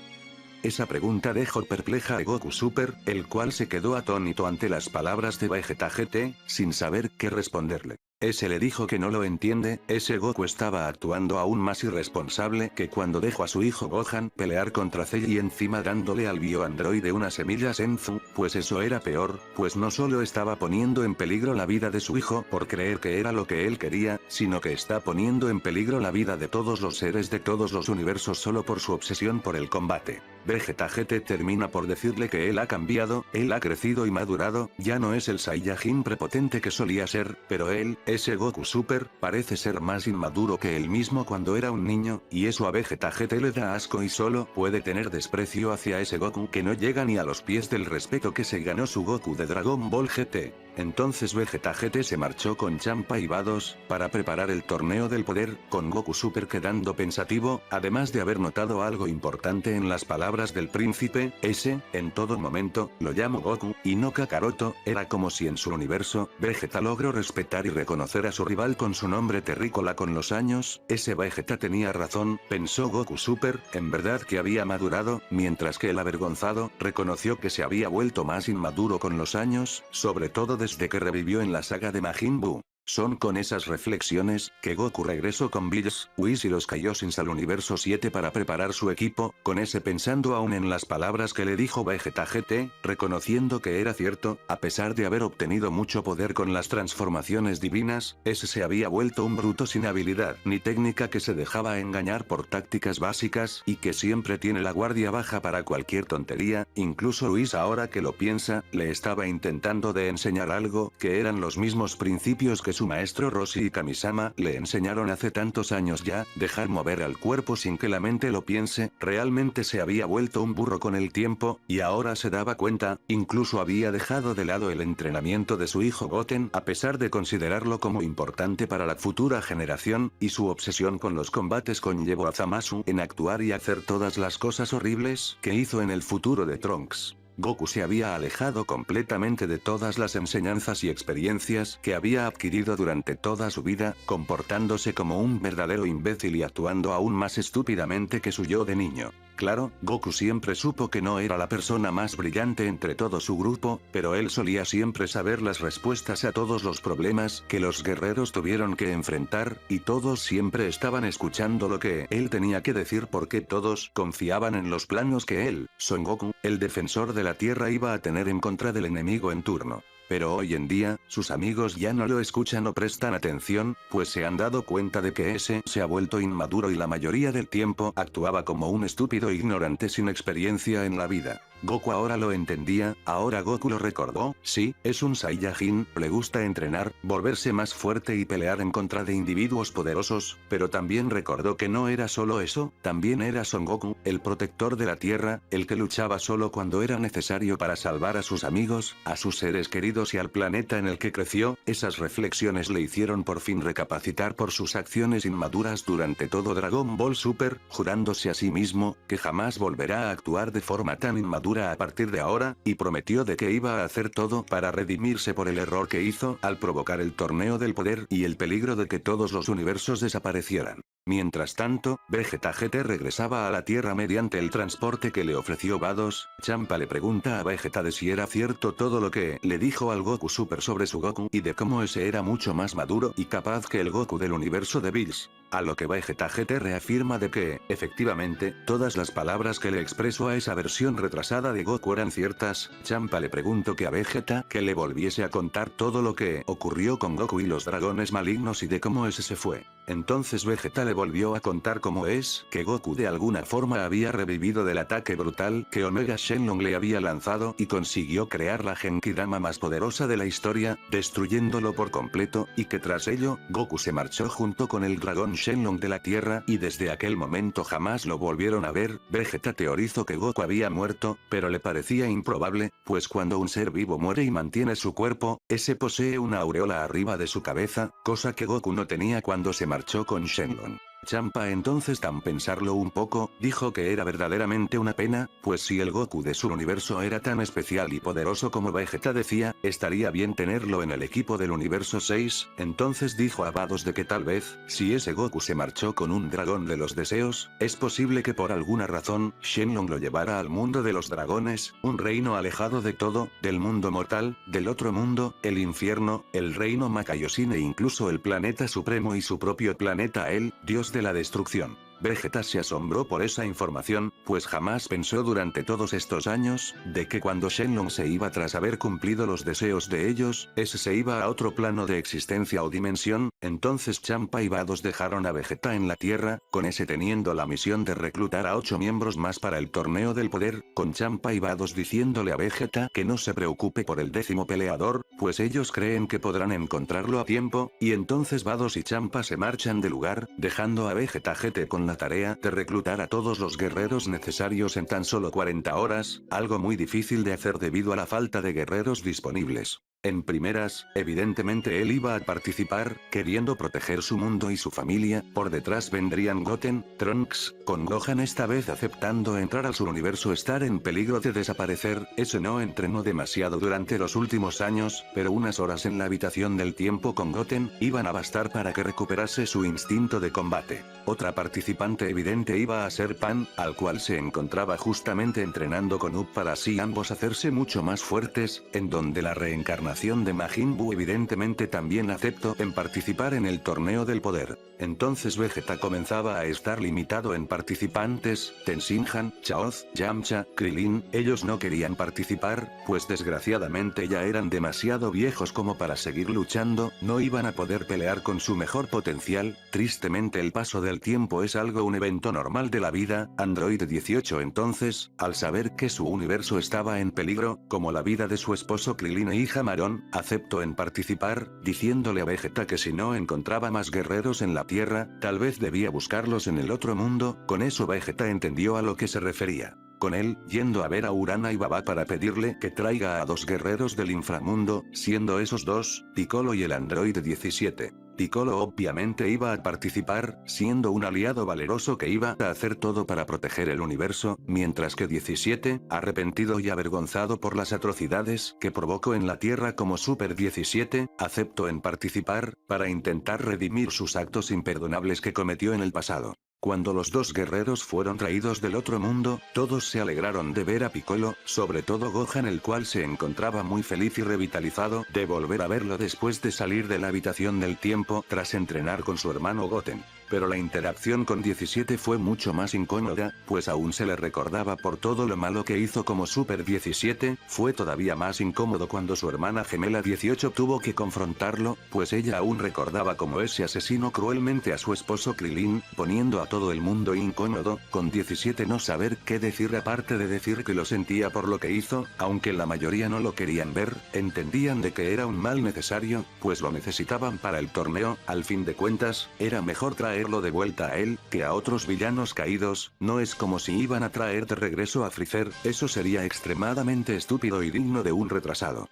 Esa pregunta dejó perpleja a Goku Super, el cual se quedó atónito ante las palabras de Vegeta GT, sin saber qué responderle. Ese le dijo que no lo entiende, ese Goku estaba actuando aún más irresponsable que cuando dejó a su hijo Gohan pelear contra Cell y encima dándole al bioandroide una semilla Senzu, pues eso era peor, pues no solo estaba poniendo en peligro la vida de su hijo por creer que era lo que él quería, sino que está poniendo en peligro la vida de todos los seres de todos los universos solo por su obsesión por el combate. Vegeta GT termina por decirle que él ha cambiado, él ha crecido y madurado, ya no es el Saiyajin prepotente que solía ser, pero él, ese Goku Super, parece ser más inmaduro que él mismo cuando era un niño, y eso a Vegeta GT le da asco y solo puede tener desprecio hacia ese Goku que no llega ni a los pies del respeto que se ganó su Goku de Dragon Ball GT. Entonces Vegeta GT se marchó con Champa y Vados, para preparar el torneo del poder, con Goku Super quedando pensativo, además de haber notado algo importante en las palabras del príncipe, ese, en todo momento, lo llamo Goku, y no Kakaroto, era como si en su universo, Vegeta logró respetar y reconocer a su rival con su nombre terrícola con los años, ese Vegeta tenía razón, pensó Goku Super, en verdad que había madurado, mientras que el avergonzado, reconoció que se había vuelto más inmaduro con los años, sobre todo desde que revivió en la saga de Majin Buu. Son con esas reflexiones, que Goku regresó con Bills, Whis y los Kaioshins al universo 7 para preparar su equipo, con ese pensando aún en las palabras que le dijo Vegeta GT, reconociendo que era cierto, a pesar de haber obtenido mucho poder con las transformaciones divinas, ese se había vuelto un bruto sin habilidad ni técnica que se dejaba engañar por tácticas básicas y que siempre tiene la guardia baja para cualquier tontería, incluso Whis ahora que lo piensa, le estaba intentando de enseñar algo, que eran los mismos principios que su maestro Roshi y Kamisama le enseñaron hace tantos años ya, dejar mover al cuerpo sin que la mente lo piense, realmente se había vuelto un burro con el tiempo, y ahora se daba cuenta, incluso había dejado de lado el entrenamiento de su hijo Goten a pesar de considerarlo como importante para la futura generación, y su obsesión con los combates conllevó a Zamasu en actuar y hacer todas las cosas horribles que hizo en el futuro de Trunks. Goku se había alejado completamente de todas las enseñanzas y experiencias que había adquirido durante toda su vida, comportándose como un verdadero imbécil y actuando aún más estúpidamente que su yo de niño. Claro, Goku siempre supo que no era la persona más brillante entre todo su grupo, pero él solía siempre saber las respuestas a todos los problemas que los guerreros tuvieron que enfrentar, y todos siempre estaban escuchando lo que él tenía que decir porque todos confiaban en los planos que él, Son Goku, el defensor de la Tierra iba a tener en contra del enemigo en turno. Pero hoy en día, sus amigos ya no lo escuchan o prestan atención, pues se han dado cuenta de que ese se ha vuelto inmaduro y la mayoría del tiempo actuaba como un estúpido ignorante sin experiencia en la vida. Goku ahora lo entendía, ahora Goku lo recordó, sí, es un Saiyajin, le gusta entrenar, volverse más fuerte y pelear en contra de individuos poderosos, pero también recordó que no era solo eso, también era Son Goku, el protector de la Tierra, el que luchaba solo cuando era necesario para salvar a sus amigos, a sus seres queridos y al planeta en el que creció. Esas reflexiones le hicieron por fin recapacitar por sus acciones inmaduras durante todo Dragon Ball Super, jurándose a sí mismo, que jamás volverá a actuar de forma tan inmadura a partir de ahora, y prometió de que iba a hacer todo para redimirse por el error que hizo al provocar el torneo del poder y el peligro de que todos los universos desaparecieran. Mientras tanto, Vegeta GT regresaba a la Tierra mediante el transporte que le ofreció Vados. Champa le pregunta a Vegeta de si era cierto todo lo que le dijo al Goku Super sobre su Goku y de cómo ese era mucho más maduro y capaz que el Goku del universo de Bills. A lo que Vegeta GT reafirma de que, efectivamente, todas las palabras que le expresó a esa versión retrasada de Goku eran ciertas. Champa le preguntó que a Vegeta que le volviese a contar todo lo que ocurrió con Goku y los dragones malignos y de cómo ese se fue. Entonces Vegeta le volvió a contar cómo es que Goku de alguna forma había revivido del ataque brutal que Omega Shenlong le había lanzado y consiguió crear la Genkidama más poderosa de la historia, destruyéndolo por completo, y que tras ello, Goku se marchó junto con el dragón Shenlong de la Tierra y desde aquel momento jamás lo volvieron a ver. Vegeta teorizó que Goku había muerto, pero le parecía improbable, pues cuando un ser vivo muere y mantiene su cuerpo, ese posee una aureola arriba de su cabeza, cosa que Goku no tenía cuando se marchó con Shenlong. Champa entonces, tan pensarlo un poco, dijo que era verdaderamente una pena, pues si el Goku de su universo era tan especial y poderoso como Vegeta decía, estaría bien tenerlo en el equipo del universo 6, entonces dijo a Vados de que tal vez, si ese Goku se marchó con un dragón de los deseos, es posible que por alguna razón, Shenlong lo llevara al mundo de los dragones, un reino alejado de todo, del mundo mortal, del otro mundo, el infierno, el reino Makaioshin e incluso el planeta supremo y su propio planeta El, Dios de la destrucción. Vegeta se asombró por esa información, pues jamás pensó durante todos estos años, de que cuando Shenlong se iba tras haber cumplido los deseos de ellos, ese se iba a otro plano de existencia o dimensión. Entonces Champa y Vados dejaron a Vegeta en la Tierra, con ese teniendo la misión de reclutar a 8 miembros más para el torneo del poder, con Champa y Vados diciéndole a Vegeta que no se preocupe por el 10º peleador, pues ellos creen que podrán encontrarlo a tiempo, y entonces Vados y Champa se marchan del lugar, dejando a Vegeta GT con la tarea de reclutar a todos los guerreros necesarios en tan solo 40 horas, algo muy difícil de hacer debido a la falta de guerreros disponibles. En primeras, evidentemente él iba a participar, queriendo proteger su mundo y su familia. Por detrás vendrían Goten, Trunks, con Gohan esta vez aceptando entrar a su universo estar en peligro de desaparecer. Ese no entrenó demasiado durante los últimos años, pero unas horas en la habitación del tiempo con Goten iban a bastar para que recuperase su instinto de combate. Otra participante evidente iba a ser Pan, al cual se encontraba justamente entrenando con Up para así ambos hacerse mucho más fuertes, en donde la reencarnación de Majin Buu evidentemente también aceptó en participar en el torneo del poder. Entonces Vegeta comenzaba a estar limitado en participantes. Tenshinhan, Chaoz, Yamcha, Krillin, ellos no querían participar, pues desgraciadamente ya eran demasiado viejos como para seguir luchando, no iban a poder pelear con su mejor potencial. Tristemente el paso del tiempo es un evento normal de la vida. Android 18 entonces, al saber que su universo estaba en peligro, como la vida de su esposo Krillin e hija Marón, aceptó en participar, diciéndole a Vegeta que si no encontraba más guerreros en la Tierra, tal vez debía buscarlos en el otro mundo. Con eso Vegeta entendió a lo que se refería. Con él, yendo a ver a Urana y Baba para pedirle que traiga a 2 guerreros del inframundo, siendo esos 2, Piccolo y el Android 17. Piccolo obviamente iba a participar, siendo un aliado valeroso que iba a hacer todo para proteger el universo, mientras que 17, arrepentido y avergonzado por las atrocidades que provocó en la Tierra como Super 17, aceptó en participar, para intentar redimir sus actos imperdonables que cometió en el pasado. Cuando los 2 guerreros fueron traídos del otro mundo, todos se alegraron de ver a Piccolo, sobre todo Gohan, el cual se encontraba muy feliz y revitalizado de volver a verlo después de salir de la habitación del tiempo tras entrenar con su hermano Goten. Pero la interacción con 17 fue mucho más incómoda, pues aún se le recordaba por todo lo malo que hizo como Super 17, fue todavía más incómodo cuando su hermana gemela 18 tuvo que confrontarlo, pues ella aún recordaba como ese asesinó cruelmente a su esposo Krilin, poniendo a todo el mundo incómodo, con 17 no saber qué decir aparte de decir que lo sentía por lo que hizo, aunque la mayoría no lo querían ver, entendían de que era un mal necesario, pues lo necesitaban para el torneo, al fin de cuentas, era mejor traerlo de vuelta a él, que a otros villanos caídos, no es como si iban a traer de regreso a Freezer, eso sería extremadamente estúpido y digno de un retrasado.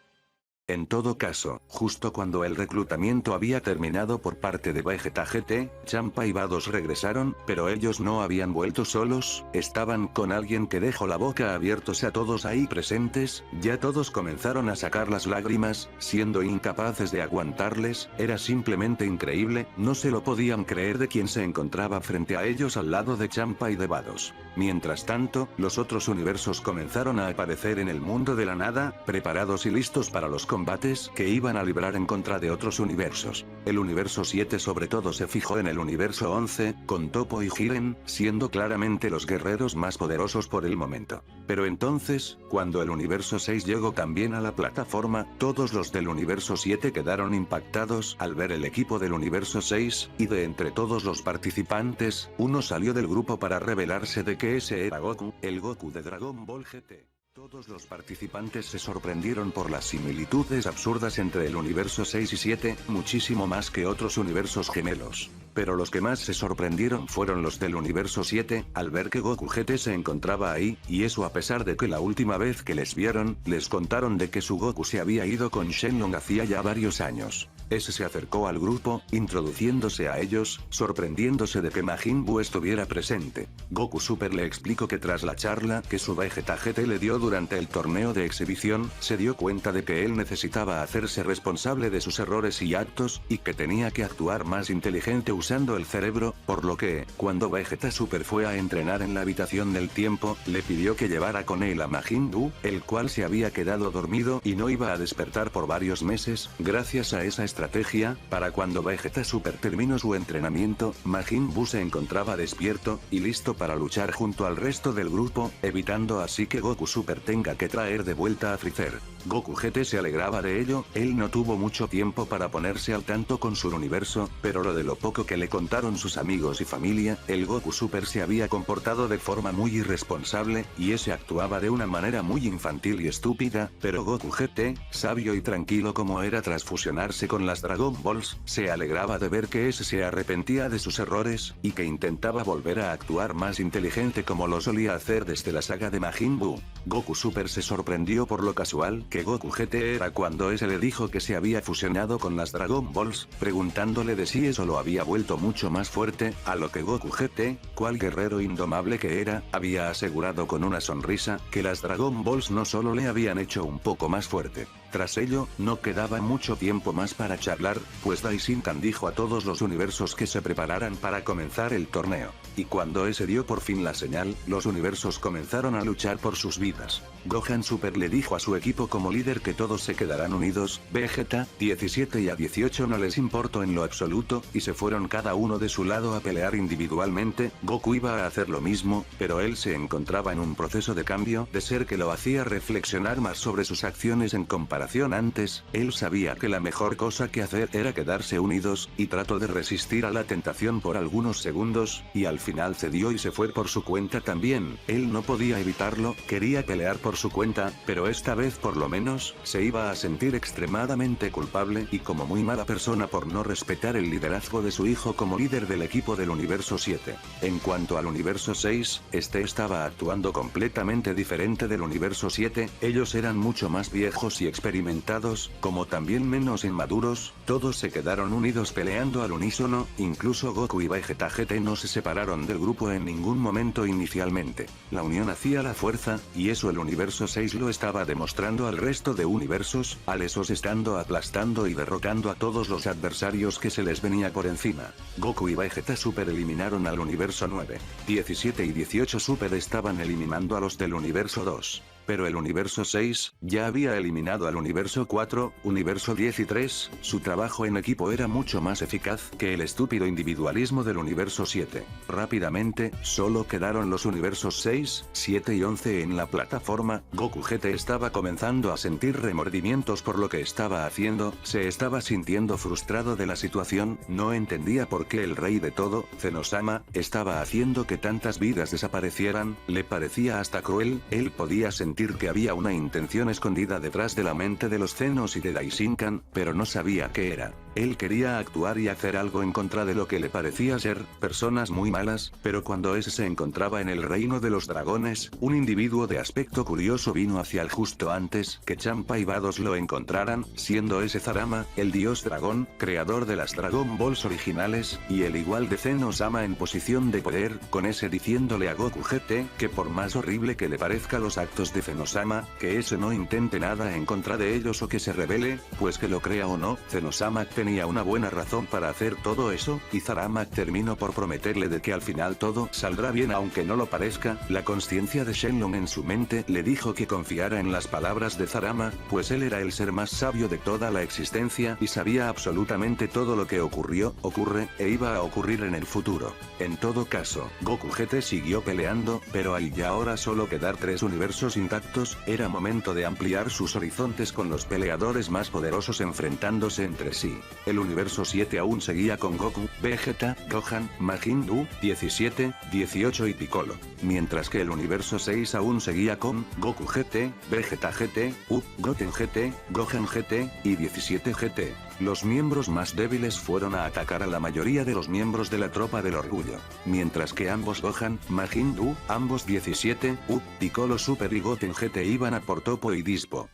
En todo caso, justo cuando el reclutamiento había terminado por parte de Vegeta GT, Champa y Vados regresaron, pero ellos no habían vuelto solos, estaban con alguien que dejó la boca abiertos a todos ahí presentes, ya todos comenzaron a sacar las lágrimas, siendo incapaces de aguantarles, era simplemente increíble, no se lo podían creer de quién se encontraba frente a ellos al lado de Champa y de Vados. Mientras tanto, los otros universos comenzaron a aparecer en el mundo de la nada, preparados y listos para los combates que iban a librar en contra de otros universos. El universo 7 sobre todo se fijó en el universo 11, con Toppo y Jiren, siendo claramente los guerreros más poderosos por el momento. Pero entonces, cuando el universo 6 llegó también a la plataforma, todos los del universo 7 quedaron impactados al ver el equipo del universo 6, y de entre todos los participantes, uno salió del grupo para revelarse de que ese era Goku, el Goku de Dragon Ball GT. Todos los participantes se sorprendieron por las similitudes absurdas entre el universo 6 y 7, muchísimo más que otros universos gemelos. Pero los que más se sorprendieron fueron los del universo 7, al ver que Goku GT se encontraba ahí, y eso a pesar de que la última vez que les vieron, les contaron de que su Goku se había ido con Shenlong hacía ya varios años. Ese se acercó al grupo, introduciéndose a ellos, sorprendiéndose de que Majin Buu estuviera presente. Goku Super le explicó que tras la charla que su Vegeta GT le dio durante el torneo de exhibición, se dio cuenta de que él necesitaba hacerse responsable de sus errores y actos, y que tenía que actuar más inteligente usando el cerebro, por lo que, cuando Vegeta Super fue a entrenar en la habitación del tiempo, le pidió que llevara con él a Majin Buu, el cual se había quedado dormido y no iba a despertar por varios meses, gracias a esa estrategia, para cuando Vegeta Super terminó su entrenamiento, Majin Buu se encontraba despierto, y listo para luchar junto al resto del grupo, evitando así que Goku Super tenga que traer de vuelta a Freezer. Goku GT se alegraba de ello, él no tuvo mucho tiempo para ponerse al tanto con su universo, pero lo de lo poco que le contaron sus amigos y familia, el Goku Super se había comportado de forma muy irresponsable, y ese actuaba de una manera muy infantil y estúpida, pero Goku GT, sabio y tranquilo como era tras fusionarse con las Dragon Balls, se alegraba de ver que ese se arrepentía de sus errores, y que intentaba volver a actuar más inteligente como lo solía hacer desde la saga de Majin Buu. Goku Super se sorprendió por lo casual que Goku GT era cuando ese le dijo que se había fusionado con las Dragon Balls, preguntándole de si eso lo había vuelto mucho más fuerte, a lo que Goku GT, cual guerrero indomable que era, había asegurado con una sonrisa, que las Dragon Balls no solo le habían hecho un poco más fuerte. Tras ello, no quedaba mucho tiempo más para charlar, pues Daishinkan dijo a todos los universos que se prepararan para comenzar el torneo. Y cuando ese dio por fin la señal, los universos comenzaron a luchar por sus vidas. Gohan Super le dijo a su equipo como líder que todos se quedarán unidos, Vegeta, 17 y a 18 no les importó en lo absoluto, y se fueron cada uno de su lado a pelear individualmente. Goku iba a hacer lo mismo, pero él se encontraba en un proceso de cambio de ser que lo hacía reflexionar más sobre sus acciones en comparación antes, él sabía que la mejor cosa que hacer era quedarse unidos, y trató de resistir a la tentación por algunos segundos, y al final cedió y se fue por su cuenta también, él no podía evitarlo, quería pelear por su cuenta, pero esta vez por lo menos, se iba a sentir extremadamente culpable y como muy mala persona por no respetar el liderazgo de su hijo como líder del equipo del universo 7. En cuanto al universo 6, este estaba actuando completamente diferente del universo 7, ellos eran mucho más viejos y experimentados, como también menos inmaduros, todos se quedaron unidos peleando al unísono, incluso Goku y Vegeta GT no se separaron del grupo en ningún momento inicialmente. La unión hacía la fuerza, y eso el universo 6 lo estaba demostrando al resto de universos, al esos estando aplastando y derrotando a todos los adversarios que se les venía por encima. Goku y Vegeta Super eliminaron al universo 9. 17 y 18 Super estaban eliminando a los del universo 2. Pero el universo 6, ya había eliminado al universo 4, universo 10 y 3, su trabajo en equipo era mucho más eficaz que el estúpido individualismo del universo 7. Rápidamente, solo quedaron los universos 6, 7 y 11 en la plataforma. Goku GT estaba comenzando a sentir remordimientos por lo que estaba haciendo, se estaba sintiendo frustrado de la situación, no entendía por qué el rey de todo, Zenosama, estaba haciendo que tantas vidas desaparecieran, le parecía hasta cruel, él podía sentir que había una intención escondida detrás de la mente de los Zenos y de Daishinkan, pero no sabía qué era. Él quería actuar y hacer algo en contra de lo que le parecía ser personas muy malas, pero cuando ese se encontraba en el reino de los dragones, un individuo de aspecto curioso vino hacia él justo antes que Champa y Vados lo encontraran, siendo ese Zarama, el dios dragón, creador de las Dragon Balls originales, y el igual de Zenosama en posición de poder, con ese diciéndole a Goku GT que por más horrible que le parezca los actos de Zenosama, que ese no intente nada en contra de ellos o que se rebele, pues que lo crea o no, Zenosama tenía una buena razón para hacer todo eso, y Zarama terminó por prometerle de que al final todo saldrá bien aunque no lo parezca. La conciencia de Shenlong en su mente le dijo que confiara en las palabras de Zarama, pues él era el ser más sabio de toda la existencia y sabía absolutamente todo lo que ocurrió, ocurre, e iba a ocurrir en el futuro. En todo caso, Goku GT siguió peleando, pero al ya ahora solo quedar 3 universos intactos, era momento de ampliar sus horizontes con los peleadores más poderosos enfrentándose entre sí. El universo 7 aún seguía con Goku, Vegeta, Gohan, Majin Buu, 17, 18 y Piccolo. Mientras que el universo 6 aún seguía con Goku GT, Vegeta GT, Goten GT, Gohan GT, y 17 GT. Los miembros más débiles fueron a atacar a la mayoría de los miembros de la tropa del orgullo. Mientras que ambos Gohan, Majin Buu, ambos 17, Piccolo Super y Goten GT iban a por Toppo y Dispo.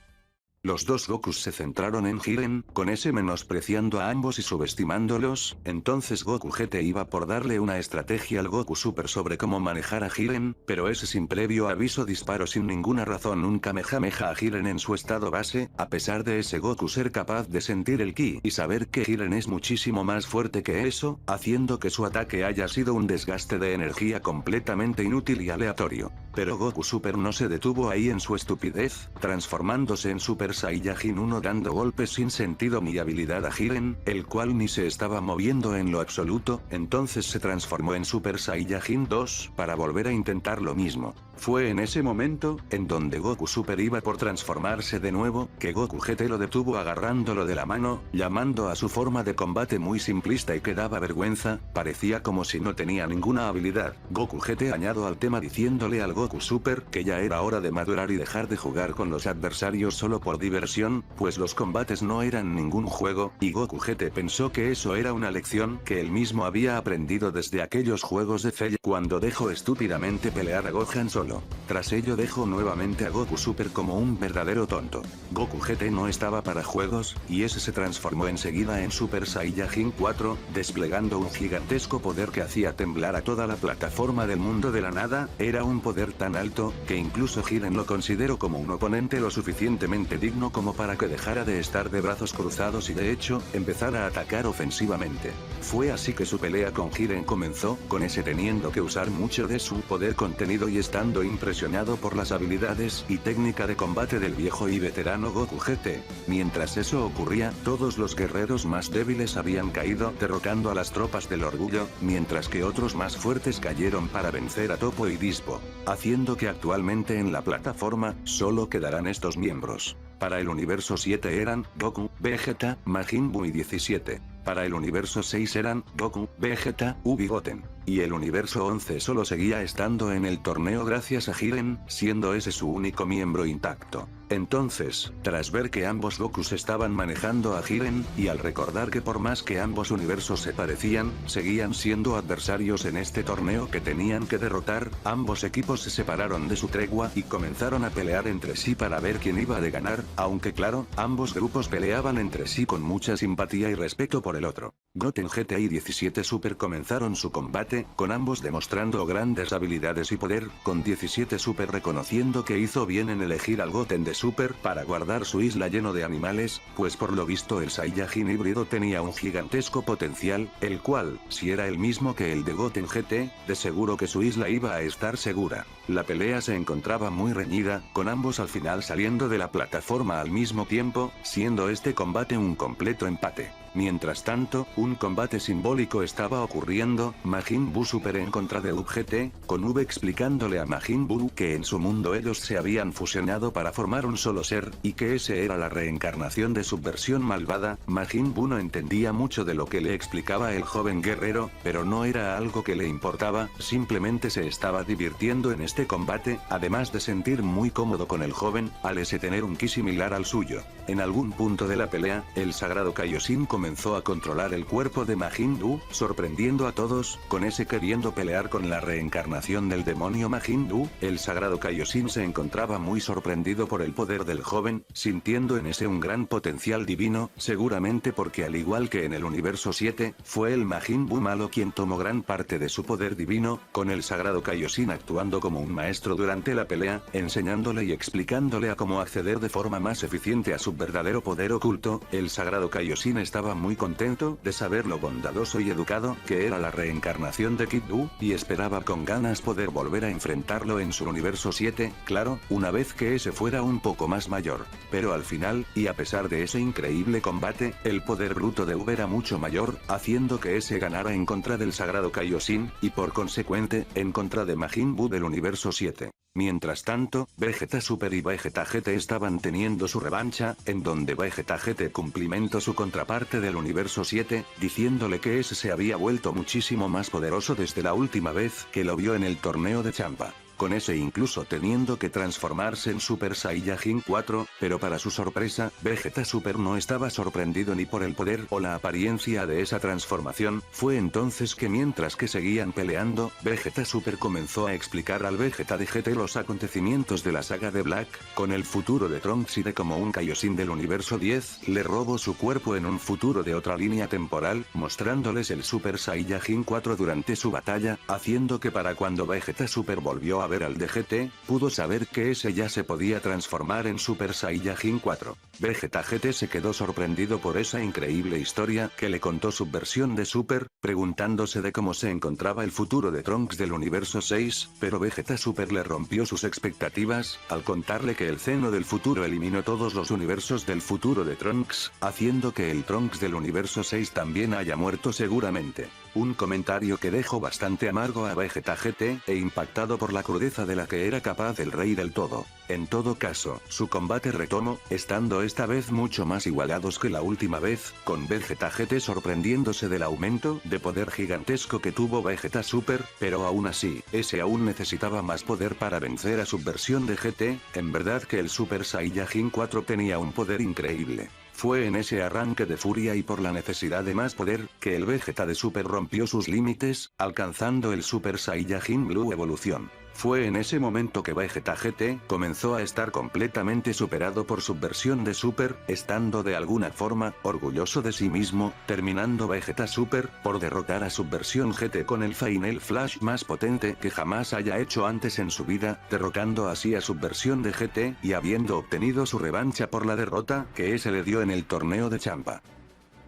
Los dos Gokus se centraron en Jiren, con ese menospreciando a ambos y subestimándolos, entonces Goku GT iba por darle una estrategia al Goku Super sobre cómo manejar a Jiren, pero ese sin previo aviso disparó sin ninguna razón un Kamehameha a Jiren en su estado base, a pesar de ese Goku ser capaz de sentir el ki y saber que Jiren es muchísimo más fuerte que eso, haciendo que su ataque haya sido un desgaste de energía completamente inútil y aleatorio. Pero Goku Super no se detuvo ahí en su estupidez, transformándose en Super Saiyajin 1 dando golpes sin sentido ni habilidad a Jiren, el cual ni se estaba moviendo en lo absoluto, entonces se transformó en Super Saiyajin 2 para volver a intentar lo mismo. Fue en ese momento, en donde Goku Super iba por transformarse de nuevo, que Goku GT lo detuvo agarrándolo de la mano, llamando a su forma de combate muy simplista y que daba vergüenza, parecía como si no tenía ninguna habilidad. Goku GT añadió al tema diciéndole al Goku Super que ya era hora de madurar y dejar de jugar con los adversarios solo por diversión, pues los combates no eran ningún juego, y Goku GT pensó que eso era una lección que él mismo había aprendido desde aquellos juegos de Cell cuando dejó estúpidamente pelear a Gohan solo. Tras ello dejó nuevamente a Goku Super como un verdadero tonto. Goku GT no estaba para juegos, y ese se transformó enseguida en Super Saiyajin 4, desplegando un gigantesco poder que hacía temblar a toda la plataforma del mundo de la nada. Era un poder tan alto, que incluso Jiren lo consideró como un oponente lo suficientemente digno como para que dejara de estar de brazos cruzados y de hecho, empezara a atacar ofensivamente. Fue así que su pelea con Jiren comenzó, con ese teniendo que usar mucho de su poder contenido y estando impresionado por las habilidades y técnica de combate del viejo y veterano Goku GT. Mientras eso ocurría, todos los guerreros más débiles habían caído derrotando a las tropas del orgullo, mientras que otros más fuertes cayeron para vencer a Toppo y Dispo, haciendo que actualmente en la plataforma, solo quedarán estos miembros. Para el universo 7 eran Goku, Vegeta, Majin Buu y 17. Para el universo 6 eran Goku, Vegeta, y Goten. Y el universo 11 solo seguía estando en el torneo gracias a Jiren, siendo ese su único miembro intacto. Entonces, tras ver que ambos Gokus estaban manejando a Jiren, y al recordar que por más que ambos universos se parecían, seguían siendo adversarios en este torneo que tenían que derrotar, ambos equipos se separaron de su tregua y comenzaron a pelear entre sí para ver quién iba de ganar, aunque claro, ambos grupos peleaban entre sí con mucha simpatía y respeto por el otro. Goten GT y 17 Super comenzaron su combate, GT, con ambos demostrando grandes habilidades y poder, con 17 Super reconociendo que hizo bien en elegir al Goten de Super para guardar su isla lleno de animales, pues por lo visto el Saiyajin híbrido tenía un gigantesco potencial, el cual, si era el mismo que el de Goten GT, de seguro que su isla iba a estar segura. La pelea se encontraba muy reñida, con ambos al final saliendo de la plataforma al mismo tiempo, siendo este combate un completo empate. Mientras tanto, un combate simbólico estaba ocurriendo, Majin Buu Super en contra de UGT, con V explicándole a Majin Buu que en su mundo ellos se habían fusionado para formar un solo ser, y que ese era la reencarnación de su versión malvada. Majin Buu no entendía mucho de lo que le explicaba el joven guerrero, pero no era algo que le importaba, simplemente se estaba divirtiendo en este combate, además de sentir muy cómodo con el joven, al ese tener un ki similar al suyo. En algún punto de la pelea, el sagrado Kaioshin comenzó a controlar el cuerpo de Majin Buu, sorprendiendo a todos, con ese queriendo pelear con la reencarnación del demonio Majin Buu. El sagrado Kaioshin se encontraba muy sorprendido por el poder del joven, sintiendo en ese un gran potencial divino, seguramente porque al igual que en el universo 7, fue el Majin Buu malo quien tomó gran parte de su poder divino, con el sagrado Kaioshin actuando como un maestro durante la pelea, enseñándole y explicándole a cómo acceder de forma más eficiente a su verdadero poder oculto. El sagrado Kaioshin estaba muy contento de saber lo bondadoso y educado que era la reencarnación de Kid Buu, y esperaba con ganas poder volver a enfrentarlo en su universo 7, claro, una vez que ese fuera un poco más mayor. Pero al final, y a pesar de ese increíble combate, el poder bruto de V era mucho mayor, haciendo que ese ganara en contra del sagrado Kaioshin, y por consecuente, en contra de Majin Buu del universo 7. Mientras tanto, Vegeta Super y Vegeta GT estaban teniendo su revancha, en donde Vegeta GT cumplimentó su contraparte del universo 7, diciéndole que ese se había vuelto muchísimo más poderoso desde la última vez que lo vio en el torneo de Champa. Con ese incluso teniendo que transformarse en Super Saiyajin 4, pero para su sorpresa, Vegeta Super no estaba sorprendido ni por el poder o la apariencia de esa transformación. Fue entonces que mientras que seguían peleando, Vegeta Super comenzó a explicar al Vegeta de GT los acontecimientos de la saga de Black, con el futuro de Trunks y de cómo un Kaioshin del universo 10 le robó su cuerpo en un futuro de otra línea temporal, mostrándoles el Super Saiyajin 4 durante su batalla, haciendo que para cuando Vegeta Super volvió a ver al de GT, pudo saber que ese ya se podía transformar en Super Saiyajin 4. Vegeta GT se quedó sorprendido por esa increíble historia que le contó su versión de Super, preguntándose de cómo se encontraba el futuro de Trunks del universo 6, pero Vegeta Super le rompió sus expectativas, al contarle que el Zeno del futuro eliminó todos los universos del futuro de Trunks, haciendo que el Trunks del universo 6 también haya muerto seguramente. Un comentario que dejó bastante amargo a Vegeta GT, e impactado por la crudeza de la que era capaz el Rey del Todo. En todo caso, su combate retomó, estando esta vez mucho más igualados que la última vez, con Vegeta GT sorprendiéndose del aumento de poder gigantesco que tuvo Vegeta Super, pero aún así, ese aún necesitaba más poder para vencer a su versión de GT. En verdad que el Super Saiyajin 4 tenía un poder increíble. Fue en ese arranque de furia y por la necesidad de más poder, que el Vegeta de Super rompió sus límites, alcanzando el Super Saiyajin Blue Evolución. Fue en ese momento que Vegeta GT comenzó a estar completamente superado por su versión de Super, estando de alguna forma orgulloso de sí mismo, terminando Vegeta Super por derrotar a su versión GT con el Final Flash más potente que jamás haya hecho antes en su vida, derrotando así a su versión de GT y habiendo obtenido su revancha por la derrota que ese le dio en el torneo de Champa.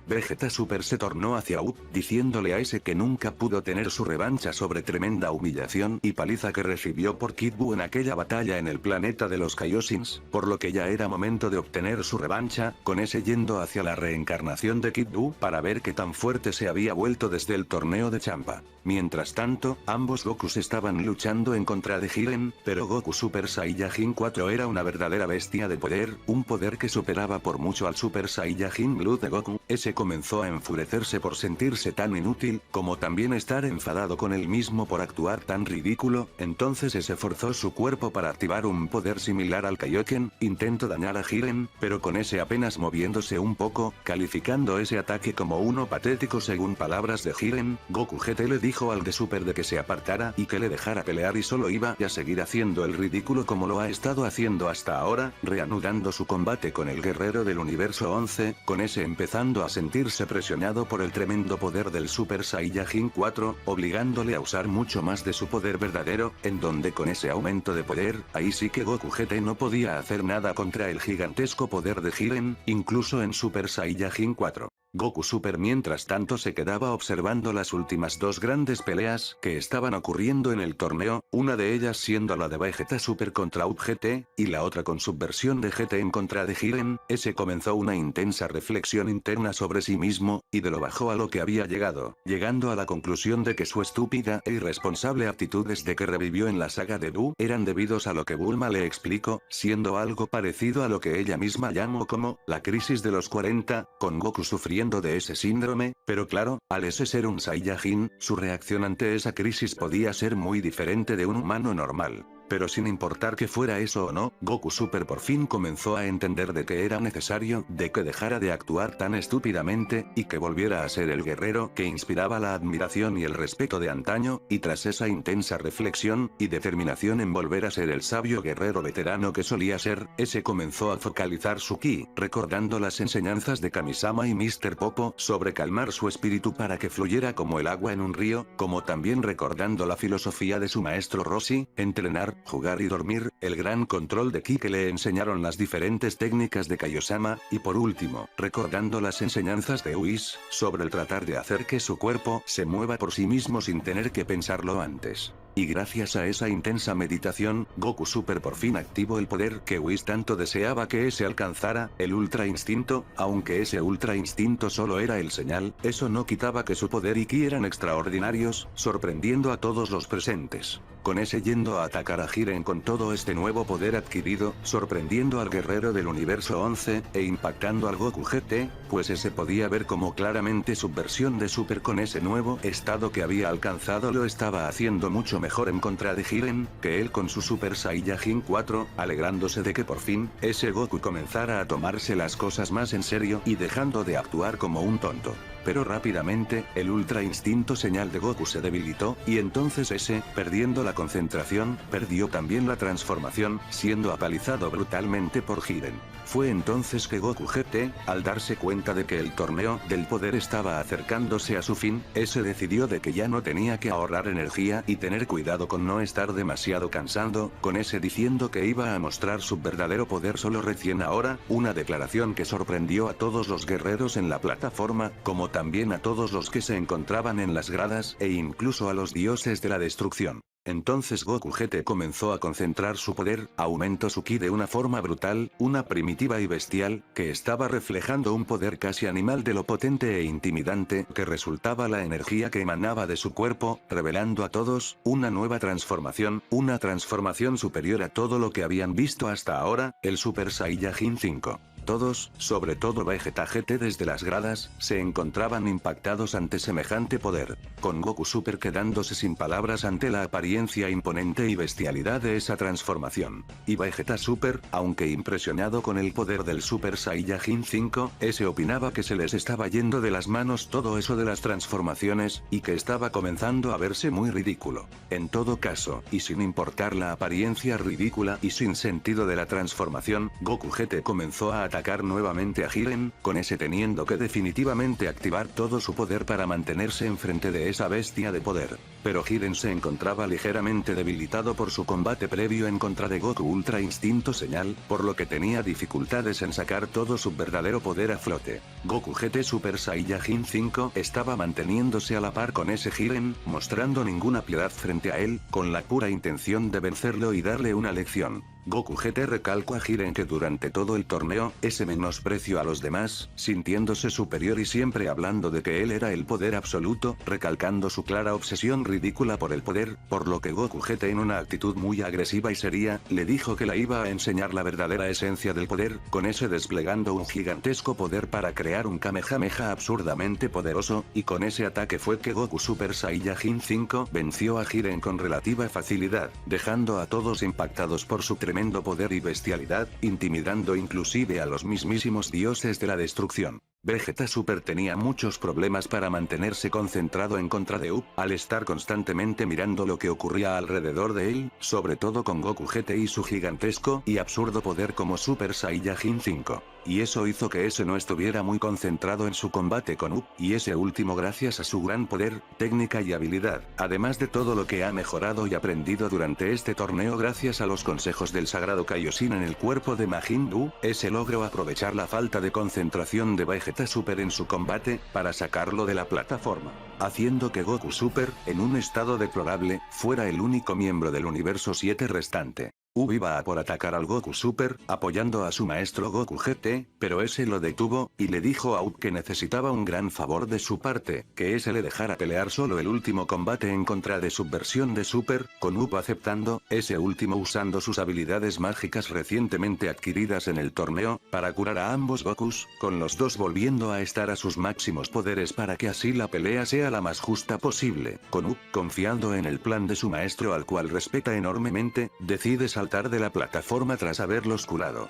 Vegeta Super se tornó hacia U, diciéndole a ese que nunca pudo tener su revancha sobre tremenda humillación y paliza que recibió por Kid Buu en aquella batalla en el planeta de los Kaioshins, por lo que ya era momento de obtener su revancha, con ese yendo hacia la reencarnación de Kid Buu para ver qué tan fuerte se había vuelto desde el torneo de Champa. Mientras tanto, ambos Gokus estaban luchando en contra de Jiren, pero Goku Super Saiyajin 4 era una verdadera bestia de poder, un poder que superaba por mucho al Super Saiyajin Blue de Goku. Ese comenzó a enfurecerse por sentirse tan inútil, como también estar enfadado con él mismo por actuar tan ridículo. Entonces ese forzó su cuerpo para activar un poder similar al Kaioken, intentó dañar a Jiren, pero con ese apenas moviéndose un poco, calificando ese ataque como uno patético según palabras de Jiren. Goku GT le dijo dijo al de Super de que se apartara y que le dejara pelear y solo iba a seguir haciendo el ridículo como lo ha estado haciendo hasta ahora, reanudando su combate con el guerrero del universo 11, con ese empezando a sentirse presionado por el tremendo poder del Super Saiyajin 4, obligándole a usar mucho más de su poder verdadero, en donde con ese aumento de poder, ahí sí que Goku GT no podía hacer nada contra el gigantesco poder de Jiren, incluso en Super Saiyajin 4. Goku Super mientras tanto se quedaba observando las últimas dos grandes peleas que estaban ocurriendo en el torneo, una de ellas siendo la de Vegeta Super contra Up GT, y la otra con subversión de GT en contra de Jiren. Ese comenzó una intensa reflexión interna sobre sí mismo, y de lo bajo a lo que había llegado, llegando a la conclusión de que su estúpida e irresponsable actitud desde que revivió en la saga de Buu eran debidos a lo que Bulma le explicó, siendo algo parecido a lo que ella misma llamó como la crisis de los 40, con Goku sufriendo de ese síndrome, pero claro, al ese ser un Saiyajin, su reacción ante esa crisis podía ser muy diferente de un humano normal. Pero sin importar que fuera eso o no, Goku Super por fin comenzó a entender de que era necesario de que dejara de actuar tan estúpidamente, y que volviera a ser el guerrero que inspiraba la admiración y el respeto de antaño, y tras esa intensa reflexión y determinación en volver a ser el sabio guerrero veterano que solía ser, ese comenzó a focalizar su ki, recordando las enseñanzas de Kamisama y Mr. Popo sobre calmar su espíritu para que fluyera como el agua en un río, como también recordando la filosofía de su maestro Roshi, entrenar, jugar y dormir, el gran control de ki que le enseñaron las diferentes técnicas de Kaiosama, y por último, recordando las enseñanzas de Whis, sobre el tratar de hacer que su cuerpo se mueva por sí mismo sin tener que pensarlo antes. Y gracias a esa intensa meditación, Goku Super por fin activó el poder que Whis tanto deseaba que ese alcanzara, el Ultra Instinto, aunque ese Ultra Instinto solo era el señal, eso no quitaba que su poder y ki eran extraordinarios, sorprendiendo a todos los presentes. Con ese yendo a atacar a Jiren con todo este nuevo poder adquirido, sorprendiendo al guerrero del universo 11, e impactando al Goku GT, pues ese podía ver como claramente su versión de Super con ese nuevo estado que había alcanzado lo estaba haciendo mucho mejor en contra de Jiren, que él con su Super Saiyajin 4, alegrándose de que por fin, ese Goku comenzara a tomarse las cosas más en serio y dejando de actuar como un tonto. Pero rápidamente, el Ultra Instinto señal de Goku se debilitó, y entonces ese, perdiendo la concentración, perdió también la transformación, siendo apalizado brutalmente por Jiren. Fue entonces que Goku GT, al darse cuenta de que el torneo del poder estaba acercándose a su fin, ese decidió de que ya no tenía que ahorrar energía y tener cuidado con no estar demasiado cansado, con ese diciendo que iba a mostrar su verdadero poder solo recién ahora, una declaración que sorprendió a todos los guerreros en la plataforma, como también a todos los que se encontraban en las gradas, e incluso a los dioses de la destrucción. Entonces Goku GT comenzó a concentrar su poder, aumentó su ki de una forma brutal, una primitiva y bestial, que estaba reflejando un poder casi animal de lo potente e intimidante que resultaba la energía que emanaba de su cuerpo, revelando a todos, una nueva transformación, una transformación superior a todo lo que habían visto hasta ahora, el Super Saiyajin 5. Todos, sobre todo Vegeta GT desde las gradas, se encontraban impactados ante semejante poder, con Goku Super quedándose sin palabras ante la apariencia imponente y bestialidad de esa transformación. Y Vegeta Super, aunque impresionado con el poder del Super Saiyajin 5, ese opinaba que se les estaba yendo de las manos todo eso de las transformaciones, y que estaba comenzando a verse muy ridículo. En todo caso, y sin importar la apariencia ridícula y sin sentido de la transformación, Goku GT comenzó a atacar nuevamente a Jiren, con ese teniendo que definitivamente activar todo su poder para mantenerse enfrente de esa bestia de poder. Pero Jiren se encontraba ligeramente debilitado por su combate previo en contra de Goku Ultra Instinto señal, por lo que tenía dificultades en sacar todo su verdadero poder a flote. Goku GT Super Saiyajin 5 estaba manteniéndose a la par con ese Jiren, mostrando ninguna piedad frente a él, con la pura intención de vencerlo y darle una lección. Goku GT recalcó a Jiren que durante todo el torneo, ese menosprecio a los demás, sintiéndose superior y siempre hablando de que él era el poder absoluto, recalcando su clara obsesión ridícula por el poder, por lo que Goku GT en una actitud muy agresiva y seria, le dijo que la iba a enseñar la verdadera esencia del poder, con ese desplegando un gigantesco poder para crear un Kamehameha absurdamente poderoso, y con ese ataque fue que Goku Super Saiyajin 5 venció a Jiren con relativa facilidad, dejando a todos impactados por su tremendo poder y bestialidad, intimidando inclusive a los mismísimos dioses de la destrucción. Vegeta Super tenía muchos problemas para mantenerse concentrado en contra de Up, al estar constantemente mirando lo que ocurría alrededor de él, sobre todo con Goku GT y su gigantesco y absurdo poder como Super Saiyajin 5. Y eso hizo que ese no estuviera muy concentrado en su combate con Up, y ese último gracias a su gran poder, técnica y habilidad, además de todo lo que ha mejorado y aprendido durante este torneo gracias a los consejos del sagrado Kaioshin en el cuerpo de Majin Buu, ese logró aprovechar la falta de concentración de Vegeta Super en su combate, para sacarlo de la plataforma, haciendo que Goku Super, en un estado deplorable, fuera el único miembro del universo 7 restante. Up iba a por atacar al Goku Super, apoyando a su maestro Goku GT, pero ese lo detuvo, y le dijo a Up que necesitaba un gran favor de su parte, que ese le dejara pelear solo el último combate en contra de su versión de Super, con Up aceptando, ese último usando sus habilidades mágicas recientemente adquiridas en el torneo, para curar a ambos Gokus, con los dos volviendo a estar a sus máximos poderes para que así la pelea sea la más justa posible. Con Up, confiando en el plan de su maestro al cual respeta enormemente, decide saltar de la plataforma tras haberlos curado.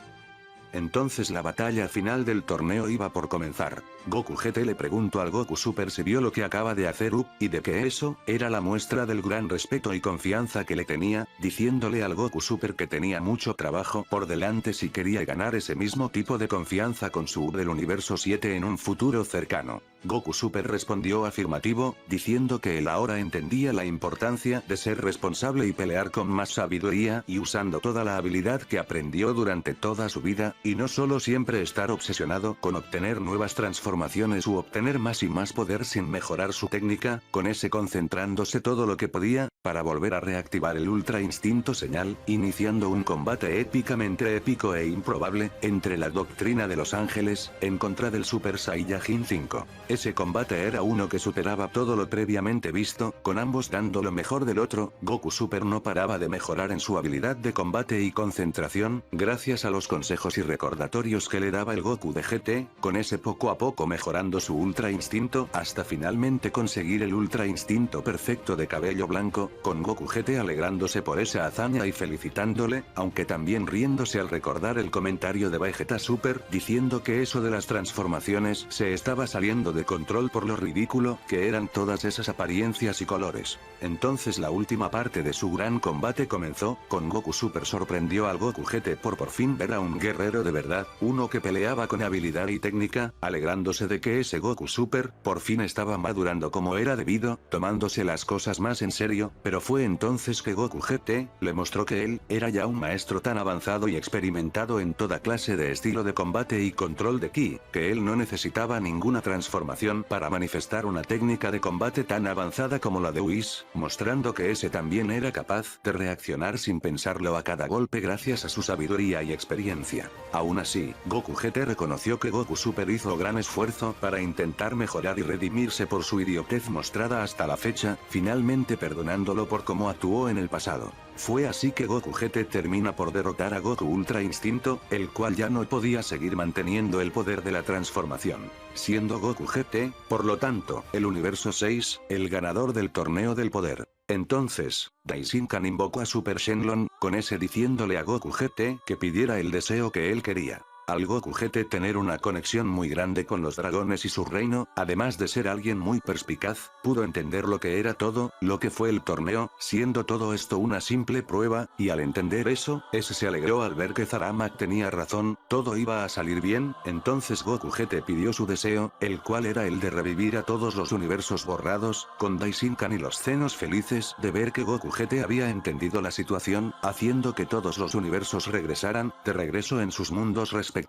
Entonces la batalla final del torneo iba por comenzar. Goku GT le preguntó al Goku Super si vio lo que acaba de hacer Up, y de que eso era la muestra del gran respeto y confianza que le tenía, diciéndole al Goku Super que tenía mucho trabajo por delante si quería ganar ese mismo tipo de confianza con su Up del universo 7 en un futuro cercano. Goku Super respondió afirmativo, diciendo que él ahora entendía la importancia de ser responsable y pelear con más sabiduría y usando toda la habilidad que aprendió durante toda su vida, y no solo siempre estar obsesionado con obtener nuevas transformaciones u obtener más y más poder sin mejorar su técnica, con ese concentrándose todo lo que podía, para volver a reactivar el Ultra Instinto Señal, iniciando un combate épicamente épico e improbable, entre la doctrina de los ángeles, en contra del Super Saiyajin 5. Ese combate era uno que superaba todo lo previamente visto, con ambos dando lo mejor del otro. Goku Super no paraba de mejorar en su habilidad de combate y concentración, gracias a los consejos y recordatorios que le daba el Goku de GT, con ese poco a poco mejorando su Ultra Instinto hasta finalmente conseguir el Ultra Instinto perfecto de cabello blanco, con Goku GT alegrándose por esa hazaña y felicitándole, aunque también riéndose al recordar el comentario de Vegeta Super, diciendo que eso de las transformaciones se estaba saliendo de control por lo ridículo que eran todas esas apariencias y colores. Entonces la última parte de su gran combate comenzó, con Goku Super sorprendió al Goku GT por fin ver a un guerrero de verdad, uno que peleaba con habilidad y técnica, alegrándose de que ese Goku Super, por fin estaba madurando como era debido, tomándose las cosas más en serio, pero fue entonces que Goku GT, le mostró que él, era ya un maestro tan avanzado y experimentado en toda clase de estilo de combate y control de ki, que él no necesitaba ninguna transformación para manifestar una técnica de combate tan avanzada como la de Whis, mostrando que ese también era capaz de reaccionar sin pensarlo a cada golpe gracias a su sabiduría y experiencia. Aún así, Goku GT reconoció que Goku Super hizo gran esfuerzo para intentar mejorar y redimirse por su idiotez mostrada hasta la fecha, finalmente perdonándolo por cómo actuó en el pasado. Fue así que Goku GT termina por derrotar a Goku Ultra Instinto, el cual ya no podía seguir manteniendo el poder de la transformación, siendo Goku GT, por lo tanto, el universo 6, el ganador del torneo del poder. Entonces, Daishinkan invocó a Super Shenlong, con ese diciéndole a Goku GT que pidiera el deseo que él quería. Al Goku GT tener una conexión muy grande con los dragones y su reino, además de ser alguien muy perspicaz, pudo entender lo que era todo, lo que fue el torneo, siendo todo esto una simple prueba, y al entender eso, ese se alegró al ver que Zaramak tenía razón, todo iba a salir bien. Entonces Goku GT pidió su deseo, el cual era el de revivir a todos los universos borrados, con Daishinkan y los Zenos felices de ver que Goku GT había entendido la situación, haciendo que todos los universos regresaran, de regreso en sus mundos respectivos.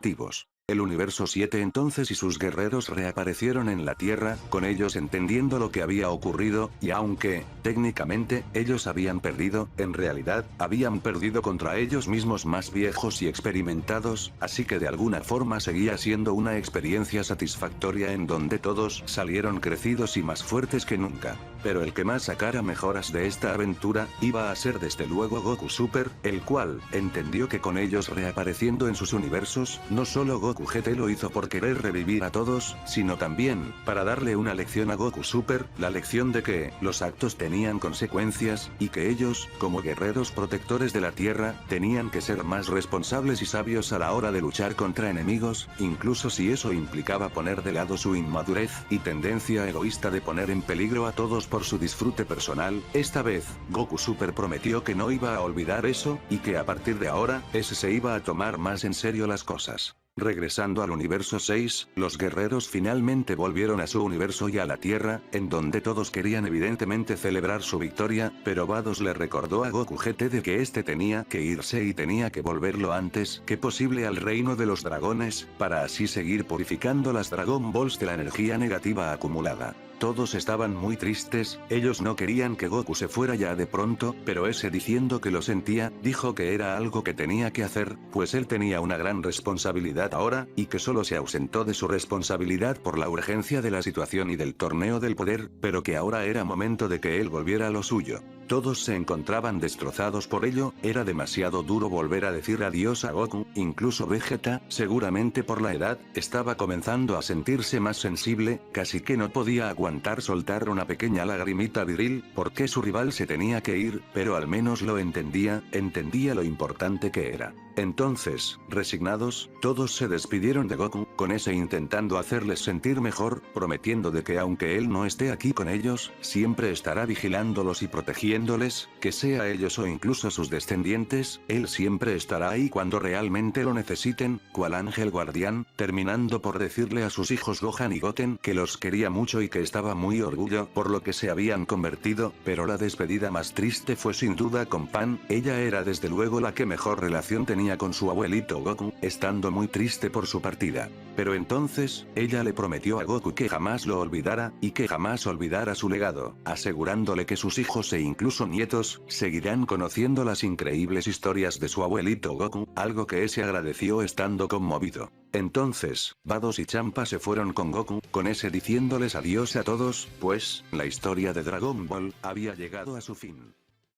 El universo 7 entonces y sus guerreros reaparecieron en la Tierra, con ellos entendiendo lo que había ocurrido, y aunque, técnicamente, ellos habían perdido, en realidad, habían perdido contra ellos mismos más viejos y experimentados, así que de alguna forma seguía siendo una experiencia satisfactoria en donde todos salieron crecidos y más fuertes que nunca. Pero el que más sacara mejoras de esta aventura, iba a ser desde luego Goku Super, el cual, entendió que con ellos reapareciendo en sus universos, no solo Goku Goku GT lo hizo por querer revivir a todos, sino también, para darle una lección a Goku Super, la lección de que, los actos tenían consecuencias, y que ellos, como guerreros protectores de la Tierra, tenían que ser más responsables y sabios a la hora de luchar contra enemigos, incluso si eso implicaba poner de lado su inmadurez, y tendencia egoísta de poner en peligro a todos por su disfrute personal. Esta vez, Goku Super prometió que no iba a olvidar eso, y que a partir de ahora, ese se iba a tomar más en serio las cosas. Regresando al universo 6, los guerreros finalmente volvieron a su universo y a la Tierra, en donde todos querían evidentemente celebrar su victoria, pero Vados le recordó a Goku GT de que este tenía que irse y tenía que volver lo antes que posible al reino de los dragones, para así seguir purificando las Dragon Balls de la energía negativa acumulada. Todos estaban muy tristes, ellos no querían que Goku se fuera ya de pronto, pero ese diciendo que lo sentía, dijo que era algo que tenía que hacer, pues él tenía una gran responsabilidad ahora, y que solo se ausentó de su responsabilidad por la urgencia de la situación y del torneo del poder, pero que ahora era momento de que él volviera a lo suyo. Todos se encontraban destrozados por ello, era demasiado duro volver a decir adiós a Goku, incluso Vegeta, seguramente por la edad, estaba comenzando a sentirse más sensible, casi que no podía aguantar soltar una pequeña lagrimita viril, porque su rival se tenía que ir, pero al menos lo entendía lo importante que era. Entonces, resignados, todos se despidieron de Goku, con ese intentando hacerles sentir mejor, prometiendo de que aunque él no esté aquí con ellos, siempre estará vigilándolos y protegiéndoles, que sea ellos o incluso sus descendientes, él siempre estará ahí cuando realmente lo necesiten, cual ángel guardián, terminando por decirle a sus hijos Gohan y Goten que los quería mucho y que estaba muy orgullo por lo que se habían convertido, pero la despedida más triste fue sin duda con Pan, ella era desde luego la que mejor relación tenía con su abuelito Goku, estando muy triste por su partida. Pero entonces, ella le prometió a Goku que jamás lo olvidara, y que jamás olvidara su legado, asegurándole que sus hijos e incluso nietos, seguirán conociendo las increíbles historias de su abuelito Goku, algo que ese agradeció estando conmovido. Entonces, Vados y Champa se fueron con Goku, con ese diciéndoles adiós a todos, pues, la historia de Dragon Ball, había llegado a su fin.